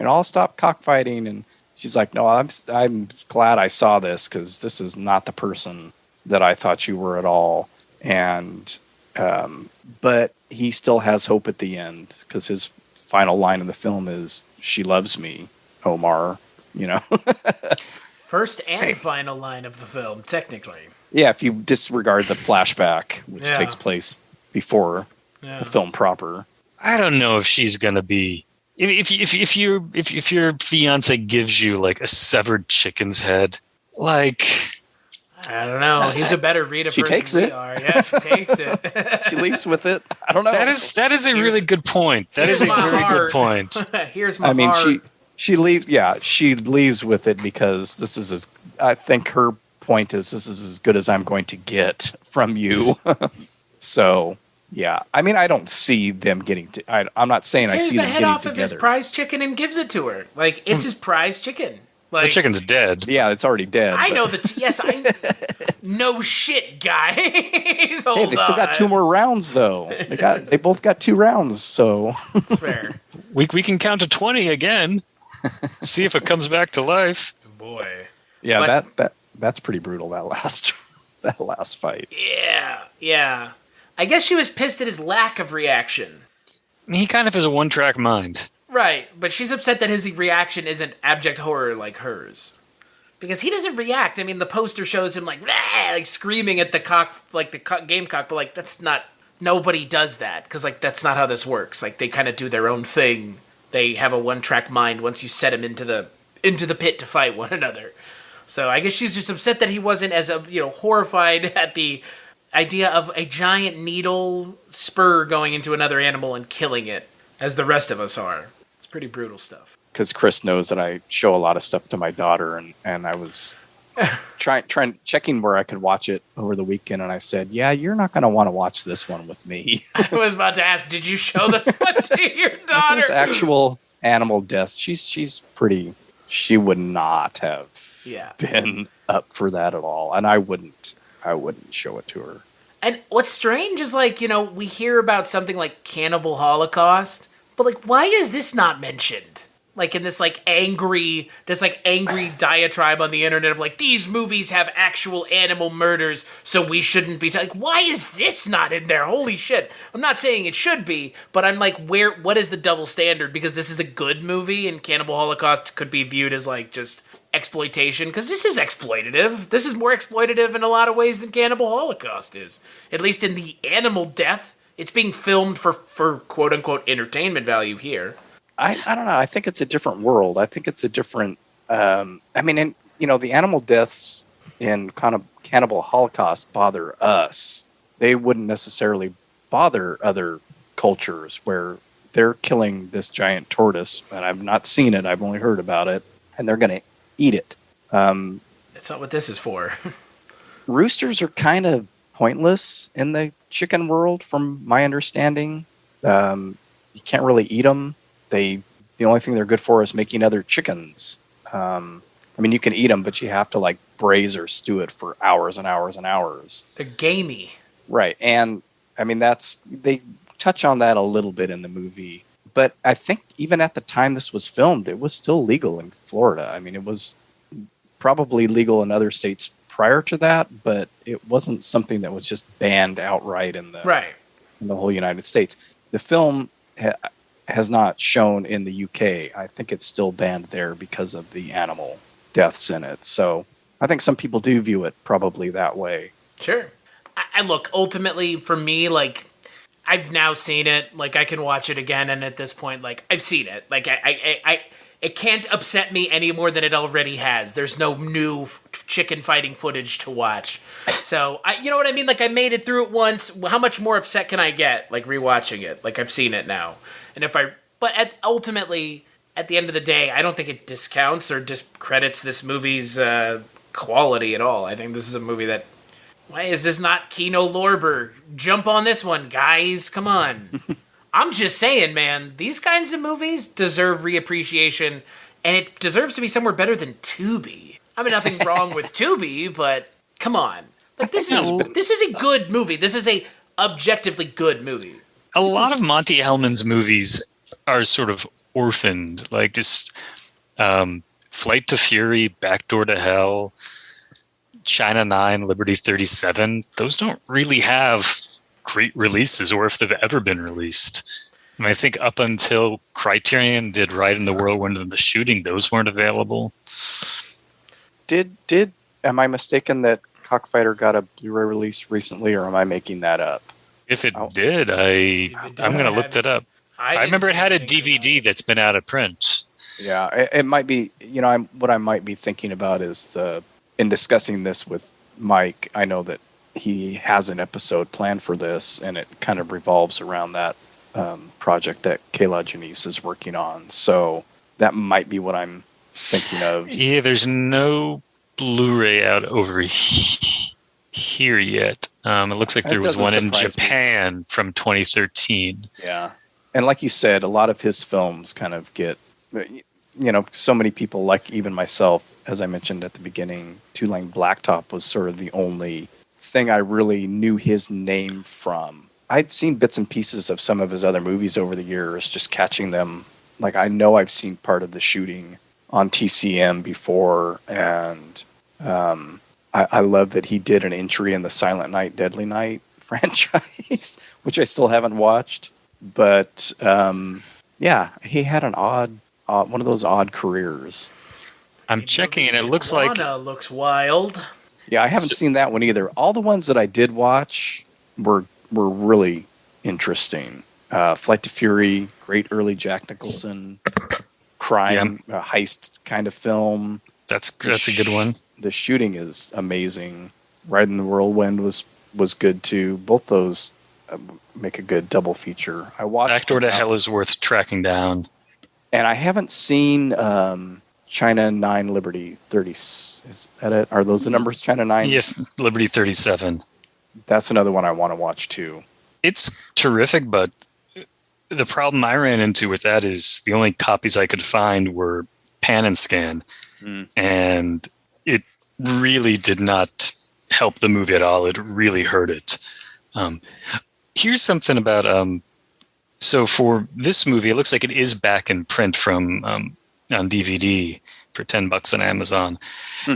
I'll stop cockfighting. And she's like, no, I'm glad I saw this because this is not the person that I thought you were at all. And, but he still has hope at the end because his final line in the film is, she loves me, Omar, First and final line of the film, technically. Yeah, if you disregard the flashback, which takes place before the film proper. I don't know if she's gonna be. If your fiance gives you like a severed chicken's head, like I don't know. He's a better reader. She takes it. Yeah, she takes it. She leaves with it. I don't know. That is a really good point. That is a very good point. Here's my heart. She leaves. Yeah, she leaves with it because this is I think her point is this is as good as I'm going to get from you. So yeah, I don't see them getting to. I'm not saying I see them getting together. Tears the head off of his prize chicken and gives it to her. Like it's his prize chicken. Like, the chicken's dead. Yeah, it's already dead. I know no shit, guys. Hey, they still got 2 more rounds though. They both got 2 rounds, so it's fair. We can count to 20 again. See if it comes back to life. Boy. Yeah, that's pretty brutal. That last fight. Yeah. I guess she was pissed at his lack of reaction. He kind of has a one-track mind. Right, but she's upset that his reaction isn't abject horror like hers. Because he doesn't react. The poster shows him like screaming at the gamecock, but like that's not, nobody does that. Because like that's not how this works. Like they kind of do their own thing. They have a one-track mind once you set them into the pit to fight one another. So I guess she's just upset that he wasn't as horrified at the idea of a giant needle spur going into another animal and killing it as the rest of us are. It's pretty brutal stuff. Because Chris knows that I show a lot of stuff to my daughter, and I was checking where I could watch it over the weekend, and I said, yeah, you're not going to want to watch this one with me. I was about to ask, did you show this one to your daughter? There's actual animal deaths. She's pretty, she would not have been up for that at all, and I wouldn't show it to her. And what's strange is we hear about something like Cannibal Holocaust, but why is this not mentioned? In this angry diatribe on the internet of these movies have actual animal murders, so we shouldn't be why is this not in there? Holy shit. I'm not saying it should be, but I'm what is the double standard? Because this is a good movie and Cannibal Holocaust could be viewed as just exploitation, because this is exploitative. This is more exploitative in a lot of ways than Cannibal Holocaust is. At least in the animal death, it's being filmed for quote unquote entertainment value here. I don't know. I think it's a different world. I think it's a different. The animal deaths in kind of Cannibal Holocaust bother us. They wouldn't necessarily bother other cultures where they're killing this giant tortoise, and I've not seen it. I've only heard about it, and they're going to eat it. That's not what this is for. Roosters are kind of pointless in the chicken world, from my understanding. You can't really eat them. The only thing they're good for is making other chickens. You can eat them, but you have to braise or stew it for hours and hours and hours. They're gamey. Right. And they touch on that a little bit in the movie. But I think even at the time this was filmed, it was still legal in Florida. It was probably legal in other states prior to that, but it wasn't something that was just banned outright in the whole United States. The film has not shown in the UK. I think it's still banned there because of the animal deaths in it. So I think some people do view it probably that way. Sure. I look, ultimately for me, I've now seen it. Like, I can watch it again, and at this point, like, I've seen it. Like, it can't upset me any more than it already has. There's no new chicken fighting footage to watch. So, you know what I mean? Like, I made it through it once. How much more upset can I get, like, rewatching it? Like, I've seen it now. And ultimately, at the end of the day, I don't think it discounts or discredits this movie's quality at all. I think this is a movie that, why is this not Kino Lorber? Jump on this one, guys. Come on. I'm just saying, man, these kinds of movies deserve reappreciation, and it deserves to be somewhere better than Tubi. I mean, nothing wrong with Tubi, but come on. Like, this is a good movie. This is a objectively good movie. A lot of Monte Hellman's movies are sort of orphaned, like just Flight to Fury, Backdoor to Hell, China 9, Liberty 37. Those don't really have great releases, or if they've ever been released. And I think up until Criterion did Ride in the Whirlwind and The Shooting, those weren't available. Am I mistaken that Cockfighter got a Blu-ray release recently, or am I making that up? If it did, I'm going to look that up. I remember it had a DVD that's been out of print. Yeah, it might be. What I might be thinking about is in discussing this with Mike, I know that he has an episode planned for this, and it kind of revolves around that project that Kayla Janice is working on. So that might be what I'm thinking of. Yeah, there's no Blu-ray out over here yet. It looks like there was one in Japan from 2013. Yeah. And like you said, a lot of his films kind of get, so many people, like even myself, as I mentioned at the beginning, Two Lane Blacktop was sort of the only thing I really knew his name from. I'd seen bits and pieces of some of his other movies over the years, just catching them. Like, I know I've seen part of The Shooting on TCM before, and I love that he did an entry in the Silent Night, Deadly Night franchise, which I still haven't watched. But, he had an odd, one of those odd careers. I'm checking, and it looks like... looks wild. Yeah, I haven't seen that one either. All the ones that I did watch were really interesting. Flight to Fury, great early Jack Nicholson, crime, heist kind of film. That's a good one. The Shooting is amazing. Ride in the Whirlwind was good too. Both those make a good double feature. I watched Backdoor to Hell is worth tracking down. And I haven't seen China 9, Liberty 30. Is that it? Are those the numbers? China 9? Yes, Liberty 37. That's another one I want to watch too. It's terrific, but the problem I ran into with that is the only copies I could find were pan and scan. And it really did not help the movie at all. It really hurt it. Here's something about... so for this movie, it looks like it is back in print from on DVD for $10 on Amazon.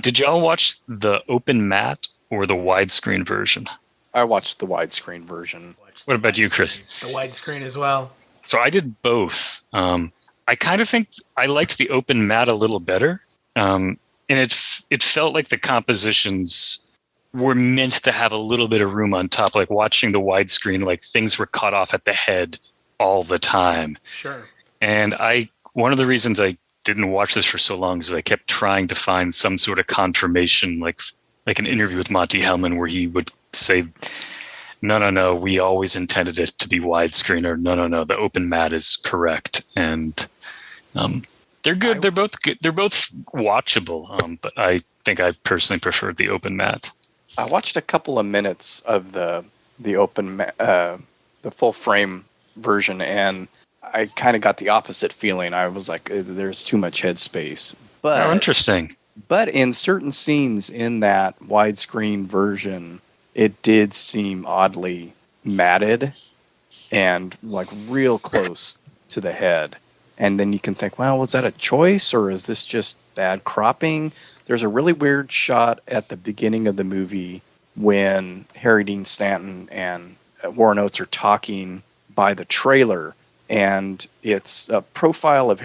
Did y'all watch the open matte or the widescreen version? I watched the widescreen version. What about you, Chris? The widescreen as well. So I did both. I kind of think I liked the open matte a little better. And it felt like the compositions were meant to have a little bit of room on top. Like watching the widescreen, like things were cut off at the head all the time. Sure. And one of the reasons I didn't watch this for so long is I kept trying to find some sort of confirmation, like an interview with Monte Hellman where he would say, no, we always intended it to be widescreen, or no, the open matte is correct. And they're good. They're both good. They're both watchable. But I think I personally prefer the open matte. I watched a couple of minutes of the open the full frame version, and I kind of got the opposite feeling. I was like, there's too much headspace. But interesting. But in certain scenes in that widescreen version, it did seem oddly matted and like real close to the head. And then you can think, well, was that a choice, or is this just bad cropping? There's a really weird shot at the beginning of the movie when Harry Dean Stanton and Warren Oates are talking by the trailer, and it's a profile of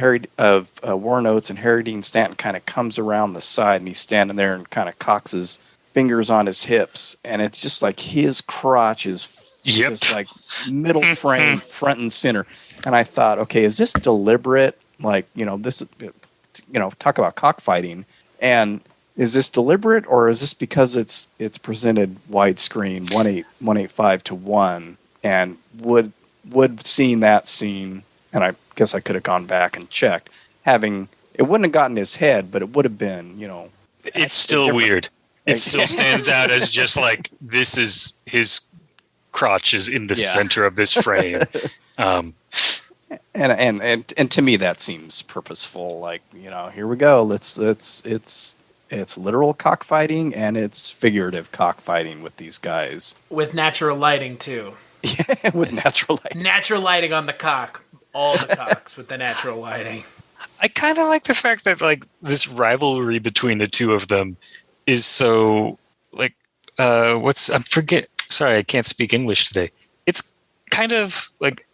Warren Oates, and Harry Dean Stanton kind of comes around the side, and he's standing there and kind of cocks his fingers on his hips, and it's just like his crotch is just like middle frame, front and center. And I thought, okay, is this deliberate? Like, this, talk about cockfighting. And is this deliberate, or is this because it's presented widescreen, 1.85 to 1, and would seeing that scene, and I guess I could have gone back and checked, it wouldn't have gotten his head, but it would have been, It's still weird. It still stands out as just like, this is his crotch is in the center of this frame. And to me that seems purposeful. Like, here we go. It's literal cockfighting and it's figurative cockfighting with these guys. With natural lighting too. Yeah, with natural lighting. Natural lighting on the cock. All the cocks with the natural lighting. I kind of like the fact that like this rivalry between the two of them is so like sorry, I can't speak English today. It's kind of like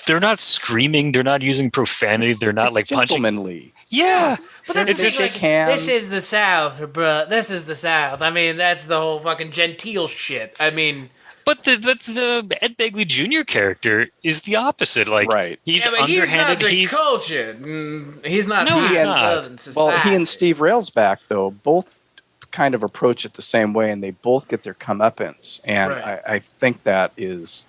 they're not screaming, they're not using profanity, they're not like gentlemanly. Punching. Yeah. But that's this is the South, bruh. This is the South. I mean, that's the whole fucking genteel shit. I mean, but the Ed Begley Jr. character is the opposite. Like, he's underhanded. He's not cultured. He's not. No, he's not. Well, he and Steve Railsback though both kind of approach it the same way, and they both get their comeuppance. And I think that is,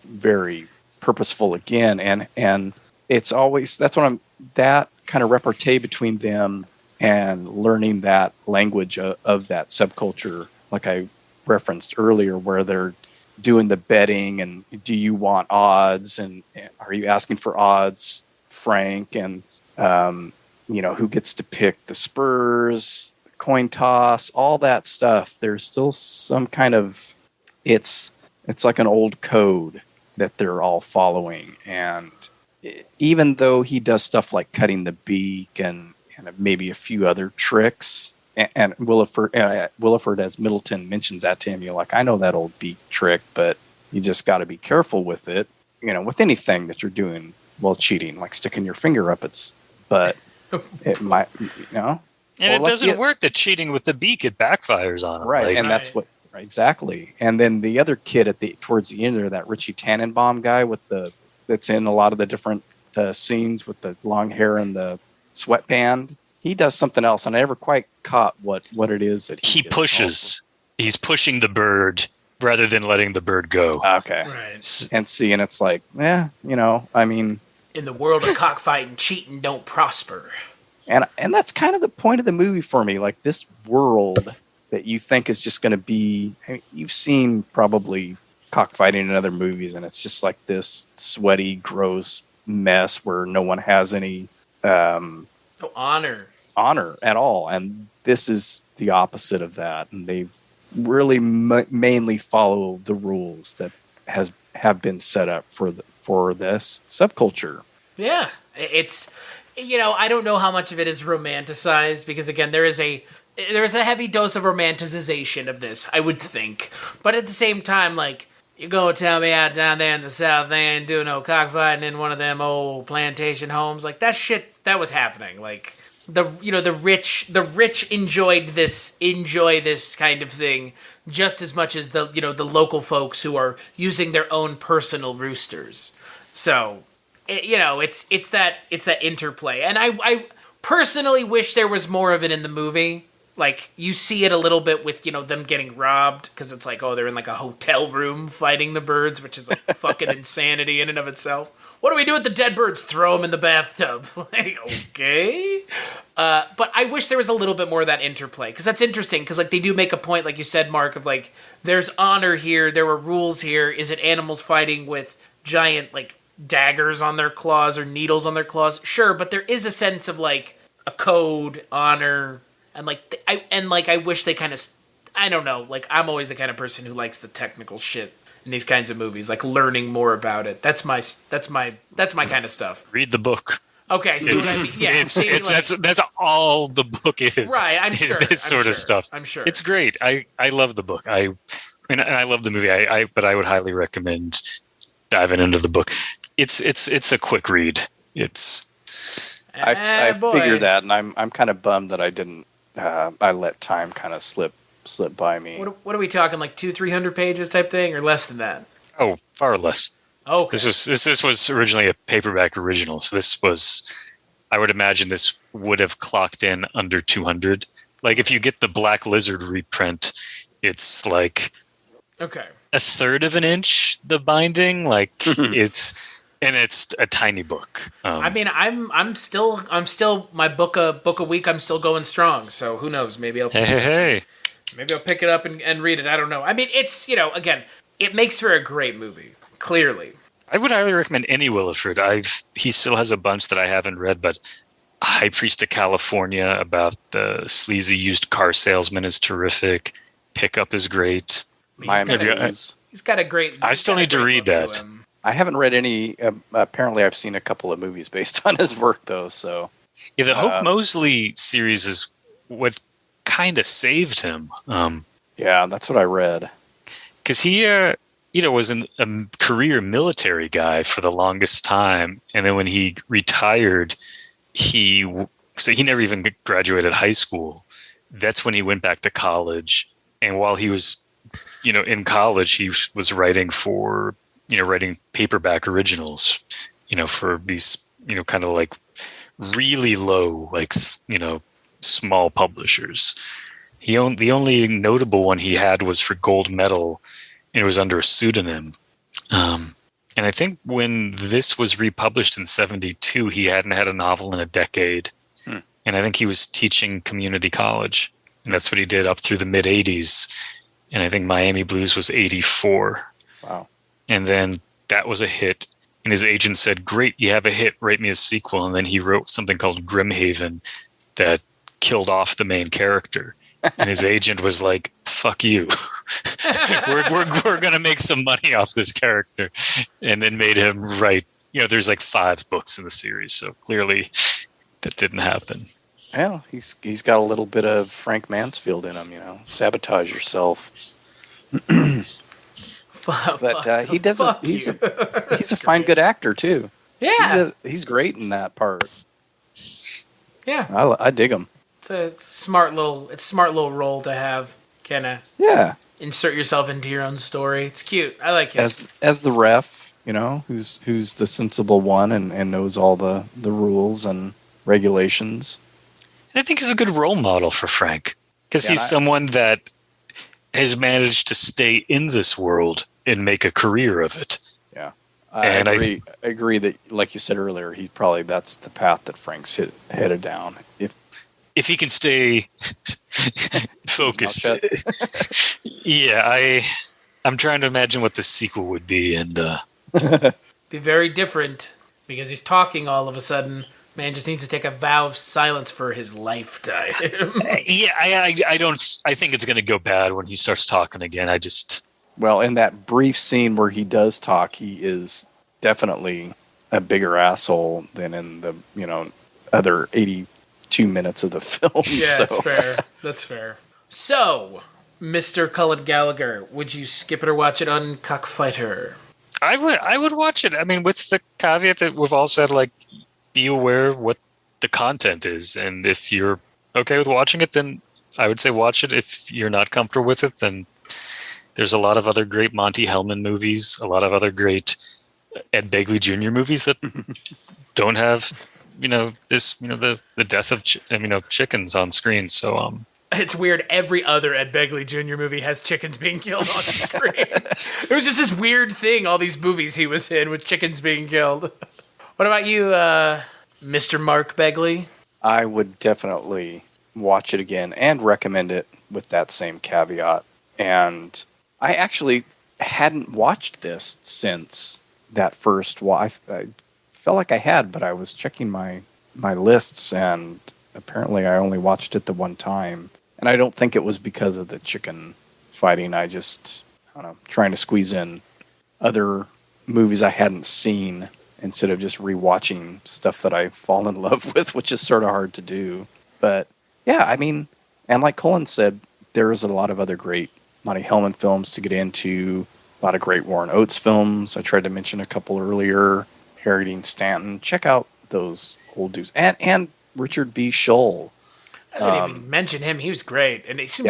very purposeful again. And it's always that kind of repartee between them and learning that language of that subculture, like I referenced earlier, where they're doing the betting and do you want odds and are you asking for odds, Frank, and who gets to pick the Spurs, coin toss, all that stuff. There's still some kind of it's like an old code that they're all following. And even though he does stuff like cutting the beak and maybe a few other tricks, and Willeford as Middleton mentions that to him, you're like, I know that old beak trick, but you just got to be careful with it. With anything that you're doing while cheating, like sticking your finger up but it might, And it doesn't work. The cheating with the beak, it backfires on him. Right, and that's what exactly. And then the other kid towards the end there, that Richie Tannenbaum guy that's in a lot of the different scenes with the long hair and the sweatband. He does something else, and I never quite caught what it is that he pushes. He's pushing the bird rather than letting the bird go. Okay. Right. And it's like, I mean, in the world of cockfighting, cheating don't prosper. And that's kind of the point of the movie for me. Like, this world that you think is just going to be, you've seen probably cockfighting in other movies, and it's just like this sweaty, gross mess where no one has any honor at all. And this is the opposite of that. And they've really mainly follow the rules that have been set up for this subculture. Yeah, it's, I don't know how much of it is romanticized, because again, there is a heavy dose of romanticization of this, I would think. But at the same time, like, you go tell me out down there in the South, they ain't doing no cockfighting in one of them old plantation homes. Like, that shit, that was happening. Like, the rich enjoy this kind of thing just as much as the local folks who are using their own personal roosters. So, it's that interplay. And I personally wish there was more of it in the movie. Like, you see it a little bit with, them getting robbed, because it's like, oh, they're in like a hotel room fighting the birds, which is like fucking insanity in and of itself. What do we do with the dead birds? Throw them in the bathtub. Like, okay. But I wish there was a little bit more of that interplay, because that's interesting, because like they do make a point, like you said, Mark, of like, there's honor here, there were rules here. Is it animals fighting with giant like daggers on their claws or needles on their claws? Sure, but there is a sense of like a code, honor. And I wish they kind of, I don't know, like I'm always the kind of person who likes the technical shit in these kinds of movies, like learning more about it. That's my kind of stuff. Read the book. Okay, so that's all the book is. Right, I'm sure. This sort of stuff. I'm sure. It's great. I love the book. I love the movie. But I would highly recommend diving into the book. It's a quick read. I figured that, and I'm kind of bummed that I didn't. I let time kind of slip by me. What are we talking, like 200-300 pages type thing, or less than that? Oh, far less. Oh, okay. This was originally a paperback original, so this was, I would imagine this would have clocked in under 200. Like if you get the Black Lizard reprint, it's like a third of an inch, the binding. Like it's a tiny book. I mean, I'm still my book a week. I'm still going strong. So who knows? Maybe I'll maybe I'll pick it up and read it. I don't know. I mean, it's, again, it makes for a great movie. Clearly, I would highly recommend any Willeford. He still has a bunch that I haven't read, but High Priest of California about the sleazy used car salesman is terrific. Pickup is great. He's got a great. I still need to read that. I haven't read any. Apparently, I've seen a couple of movies based on his work, though. So yeah, the Hope Mosley series is what kind of saved him. Yeah, that's what I read. Because he, was a career military guy for the longest time, and then when he retired, he never even graduated high school. That's when he went back to college, and while he was, in college, he was writing for, writing paperback originals, for these, kind of like really low, like, small publishers. The only notable one he had was for Gold Medal, and it was under a pseudonym. And I think when this was republished in 1972, he hadn't had a novel in a decade. And I think he was teaching community college, and that's what he did up through the mid-'80s. And I think Miami Blues was 1984. Wow. And then that was a hit. And his agent said, great, you have a hit, write me a sequel. And then he wrote something called Grimhaven that killed off the main character. And his agent was like, fuck you. we're going to make some money off this character. And then made him write, there's like 5 books in the series. So clearly that didn't happen. Well, he's got a little bit of Frank Mansfield in him, sabotage yourself. But he doesn't. He's a fine, good actor too. Yeah, he's great in that part. Yeah, I dig him. It's a smart little role to have. Kind of insert yourself into your own story. It's cute. I like it. As the ref, who's the sensible one and knows all the rules and regulations. And I think he's a good role model for Frank, because he's someone that has managed to stay in this world and make a career of it. Yeah. I agree that, like you said earlier, that's the path that Frank's headed down. If he can stay focused. I'm trying to imagine what the sequel would be, and be very different because he's talking all of a sudden. Man just needs to take a vow of silence for his lifetime. I think it's going to go bad when he starts talking again. Well, in that brief scene where he does talk, he is definitely a bigger asshole than in the, other 82 minutes of the film. Yeah, that's fair. That's fair. So, Mr. Cullen Gallagher, would you skip it or watch it on Cockfighter? I would watch it. I mean, with the caveat that we've all said, like, be aware what the content is. And if you're okay with watching it, then I would say watch it. If you're not comfortable with it, then there's a lot of other great Monte Hellman movies, a lot of other great Ed Begley Jr. movies that don't have, the death of, chickens on screen. So, it's weird. Every other Ed Begley Jr. movie has chickens being killed on screen. It was just this weird thing, all these movies he was in with chickens being killed. What about you, Mr. Mark Begley? I would definitely watch it again and recommend it with that same caveat. And I actually hadn't watched this since that first watch. I felt like I had, but I was checking my lists, and apparently I only watched it the one time. And I don't think it was because of the chicken fighting. I don't know, trying to squeeze in other movies I hadn't seen instead of just rewatching stuff that I fall in love with, which is sort of hard to do. But yeah, I mean, and like Cullen said, there's a lot of other great Monte Hellman films to get into, a lot of great Warren Oates films. I tried to mention a couple earlier, Harry Dean Stanton. Check out those old dudes. And Richard B. Schull. I didn't even mention him. He was great, and he seems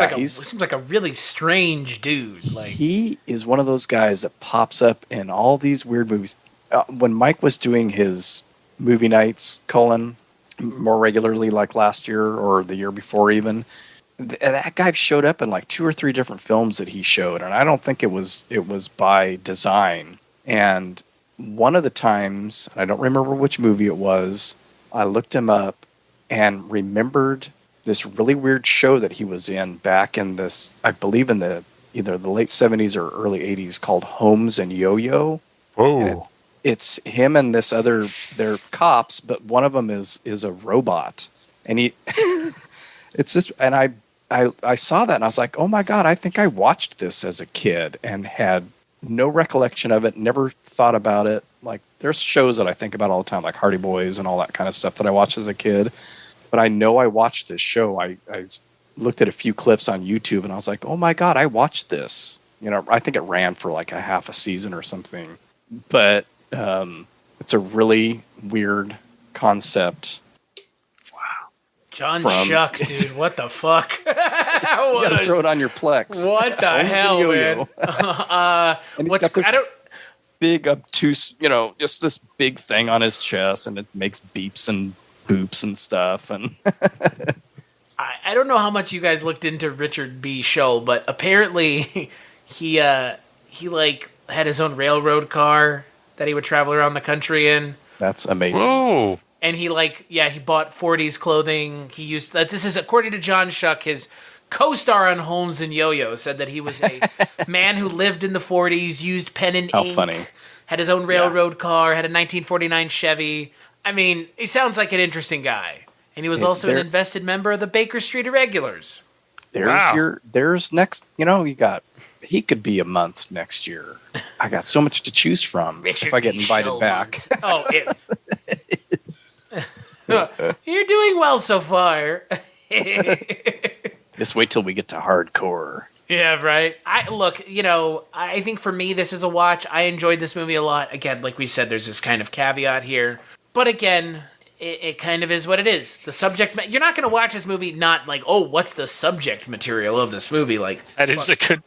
like a really strange dude. Like he is one of those guys that pops up in all these weird movies. When Mike was doing his movie nights, Cullen, more regularly, like last year or the year before, even that guy showed up in like 2 or 3 different films that he showed, and I don't think it was by design. And one of the times, I don't remember which movie it was, I looked him up and remembered this really weird show that he was in back in this, I believe in either the late 70s or early 80s, called Holmes and Yo-Yo. Oh. It's him and this other, they're cops, but one of them is a robot. And he, it's just, and I saw that and I was like, oh my God, I think I watched this as a kid and had no recollection of it, never thought about it. Like, there's shows that I think about all the time, like Hardy Boys and all that kind of stuff that I watched as a kid. But I know I watched this show. I looked at a few clips on YouTube and I was like, oh my God, I watched this. You know, I think it ran for like a half a season or something. But it's a really weird concept. Wow. John Shuck, dude. What the fuck? You gotta throw it on your Plex. What the hell, man? Big obtuse, you know, just this big thing on his chest, and it makes beeps and boops and stuff. And I don't know how much you guys looked into Richard B. Shull, but apparently he like had his own railroad car that he would travel around the country in. That's amazing. Whoa. And he bought 40s clothing. He used that. This is according to John Shuck, his co-star on Holmes and Yo-Yo, said that he was a man who lived in the 40s, used pen and ink. How funny. Had his own railroad car, had a 1949 Chevy. I mean, he sounds like an interesting guy. And he was also an invested member of the Baker Street Irregulars. There's next, you know, he could be a month next year. I got so much to choose from if I get invited back. Oh, you're doing well so far. Just wait till we get to hardcore. Yeah, right. I think for me, this is a watch. I enjoyed this movie a lot. Again, like we said, there's this kind of caveat here. But again, it kind of is what it is. The subject, you're not going to watch this movie not like, oh, what's the subject material of this movie? Like, that is a good.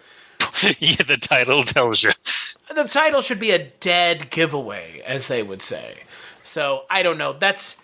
Yeah, the title tells you. The title should be a dead giveaway, as they would say. So I don't know. That's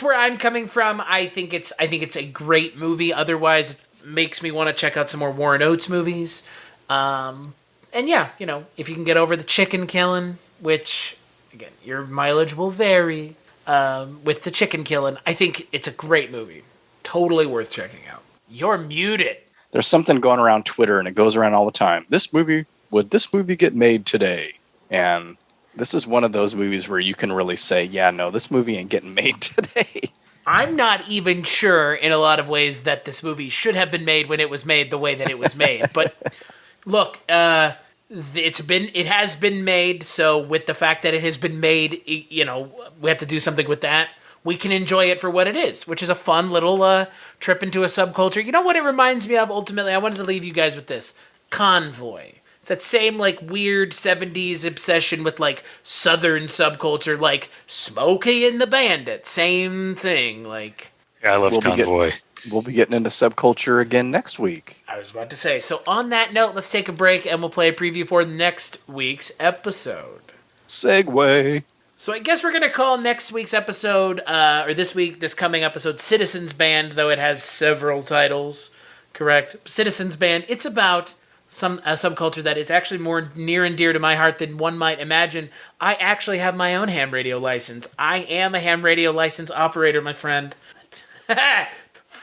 where I'm coming from. I think it's a great movie. Otherwise, it makes me want to check out some more Warren Oates movies. And yeah, you know, if you can get over the chicken killing, which again, your mileage will vary with the chicken killing, I think it's a great movie. Totally worth checking out. You're muted. There's something going around Twitter, and it goes around all the time. Would this movie get made today? And this is one of those movies where you can really say, yeah, no, this movie ain't getting made today. I'm not even sure in a lot of ways that this movie should have been made when it was made the way that it was made. But look, it has been made. So with the fact that it has been made, you know, we have to do something with that. We can enjoy it for what it is, which is a fun little trip into a subculture. You know what it reminds me of, ultimately? I wanted to leave you guys with this. Convoy. It's that same, like, weird 70s obsession with, like, Southern subculture, like Smokey and the Bandit. Same thing, like... Yeah, I love Convoy. We'll be getting into subculture again next week. I was about to say. So on that note, let's take a break, and we'll play a preview for next week's episode. Segue. So I guess we're going to call next week's episode, or this coming episode, Citizens Band, though it has several titles, correct? Citizens Band, it's about a subculture that is actually more near and dear to my heart than one might imagine. I actually have my own ham radio license. I am a ham radio license operator, my friend.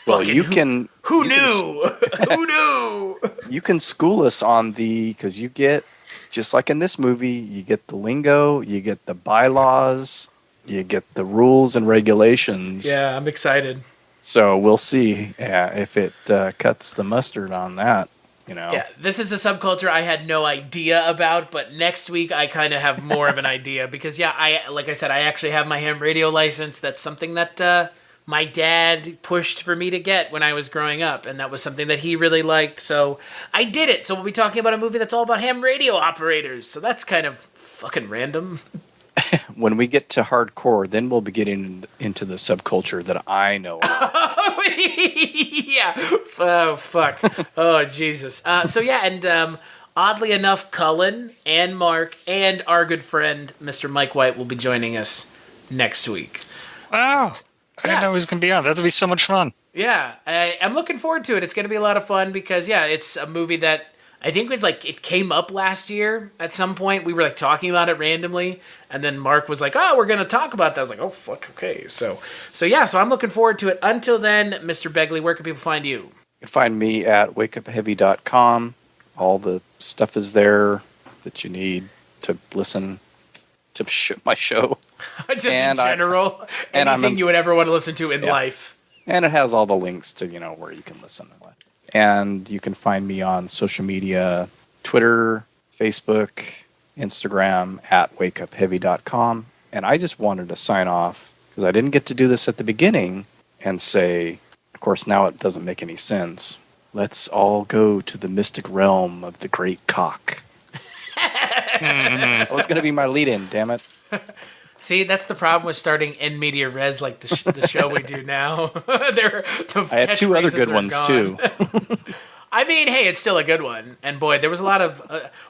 Well, you can... Who knew? Who knew? You can school us on because you get... Just like in this movie, you get the lingo, you get the bylaws, you get the rules and regulations. Yeah, I'm excited. So we'll see if it cuts the mustard on that, you know. Yeah, this is a subculture I had no idea about, but next week I kind of have more of an idea because, yeah, like I said, I actually have my ham radio license. That's something that my dad pushed for me to get when I was growing up, and that was something that he really liked, so I did it. So we'll be talking about a movie that's all about ham radio operators, so that's kind of fucking random. When we get to hardcore, then we'll be getting into the subculture that I know. Yeah. Oh, fuck. Oh, Jesus. So, yeah, and oddly enough, Cullen and Mark and our good friend, Mr. Mike White, will be joining us next week. Wow. I didn't know he was going to be on. That'll be so much fun. Yeah, I'm looking forward to it. It's going to be a lot of fun because, yeah, it's a movie that I think it came up last year at some point. We were like talking about it randomly, and then Mark was like, "Oh, we're going to talk about that." I was like, "Oh, fuck, okay." So I'm looking forward to it. Until then, Mr. Begley, where can people find you? You can find me at wakeupheavy.com. All the stuff is there that you need to listen to my show. Just in general, anything you would ever want to listen to in life. And it has all the links to, where you can listen. And you can find me on social media, Twitter, Facebook, Instagram, at wakeupheavy.com. And I just wanted to sign off, because I didn't get to do this at the beginning, and say, of course, now it doesn't make any sense. Let's all go to the mystic realm of the great cock. That was going to be my lead-in, damn it. See, that's the problem with starting in media res like the show we do now. I had two other good ones, too. I mean, hey, it's still a good one. And boy, there was a lot of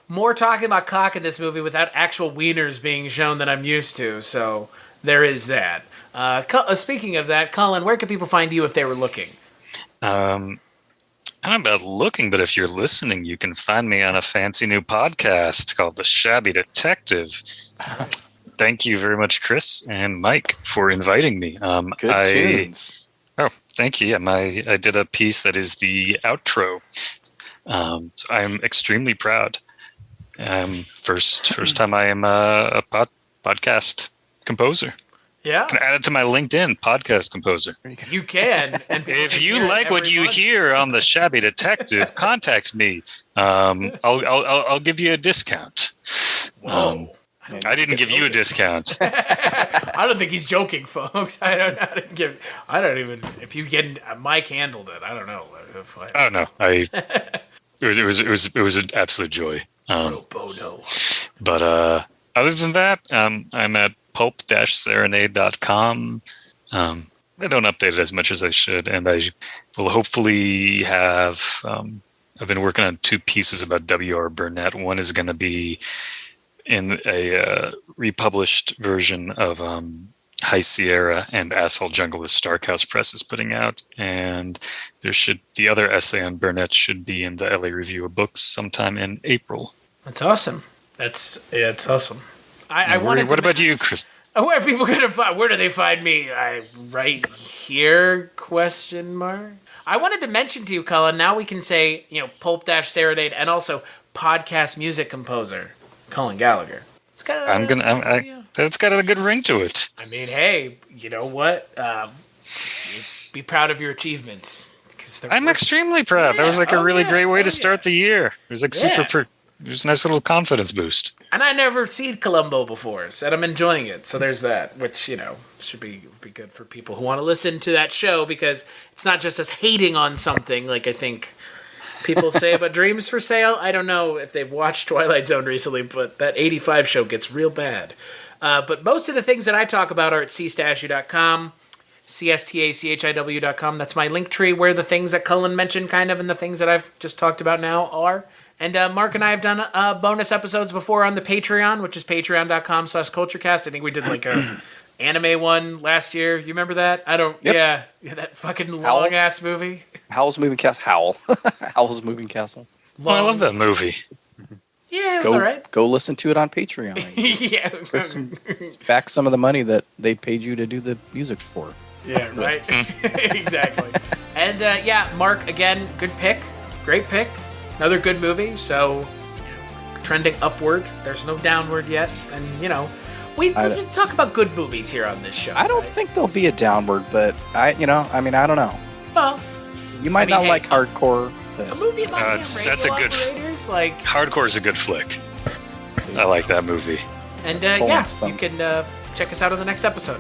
more talking about cock in this movie without actual wieners being shown than I'm used to. So there is that. Speaking of that, Colin, where can people find you if they were looking? I don't know about looking, but if you're listening, you can find me on a fancy new podcast called The Shabby Detective. Thank you very much, Chris and Mike, for inviting me. Good tunes. Oh, thank you. Yeah, I did a piece that is the outro. So I'm extremely proud. First time I am a podcast composer. Yeah. Can add it to my LinkedIn, podcast composer. You can. And if you like what you hear on The Shabby Detective, contact me. I'll give you a discount. Whoa. I didn't give you a discount. I don't think he's joking, folks. If you get Mike handled it, I don't know. Oh no, it was an absolute joy. But other than that, I'm at pulp-serenade.com. I don't update it as much as I should, and I will hopefully have. I've been working on 2 pieces about W.R. Burnett. One is going to be in a republished version of High Sierra and Asshole Jungle that Starkhouse Press is putting out, and the other essay on Burnett should be in the LA Review of Books sometime in April. That's awesome. It's awesome. What about you, Chris? Where are people gonna find? Where do they find me? Right here? ? I wanted to mention to you, Cullen. Now we can say Pulp-Serenade and also podcast music composer Cullen Gallagher. It's got it's got a good ring to it. I mean, hey, you know what? Be proud of your achievements. I'm extremely proud. That was a really great way to start the year. It was super. It was a nice little confidence boost. And I never seen Columbo before, and I'm enjoying it. So there's that, which should be good for people who want to listen to that show, because it's not just us hating on something like I think people say about Dreams for Sale. I don't know if they've watched Twilight Zone recently, but that 85 show gets real bad. But most of the things that I talk about are at cstachiw.com, cstachiw.com. That's my link tree where the things that Cullen mentioned kind of and the things that I've just talked about now are. And Mark and I have done bonus episodes before on the Patreon, which is patreon.com/Kulturecast. I think we did a anime one last year. You remember that? Yeah, that fucking long-ass movie. Howl's Moving Castle. Howl's Moving Castle. I love that movie. Yeah, it was all right. Go listen to it on Patreon. Back some of the money that they paid you to do the music for. Yeah, right. Exactly. And Mark, again, good pick. Great pick. Another good movie. So, trending upward. There's no downward yet. And, we talk about good movies here on this show. I don't think there'll be a downward, but I don't know. Well, you might not like hardcore. A movie about that's a good. Hardcore is a good flick. I like that movie. And you can check us out on the next episode.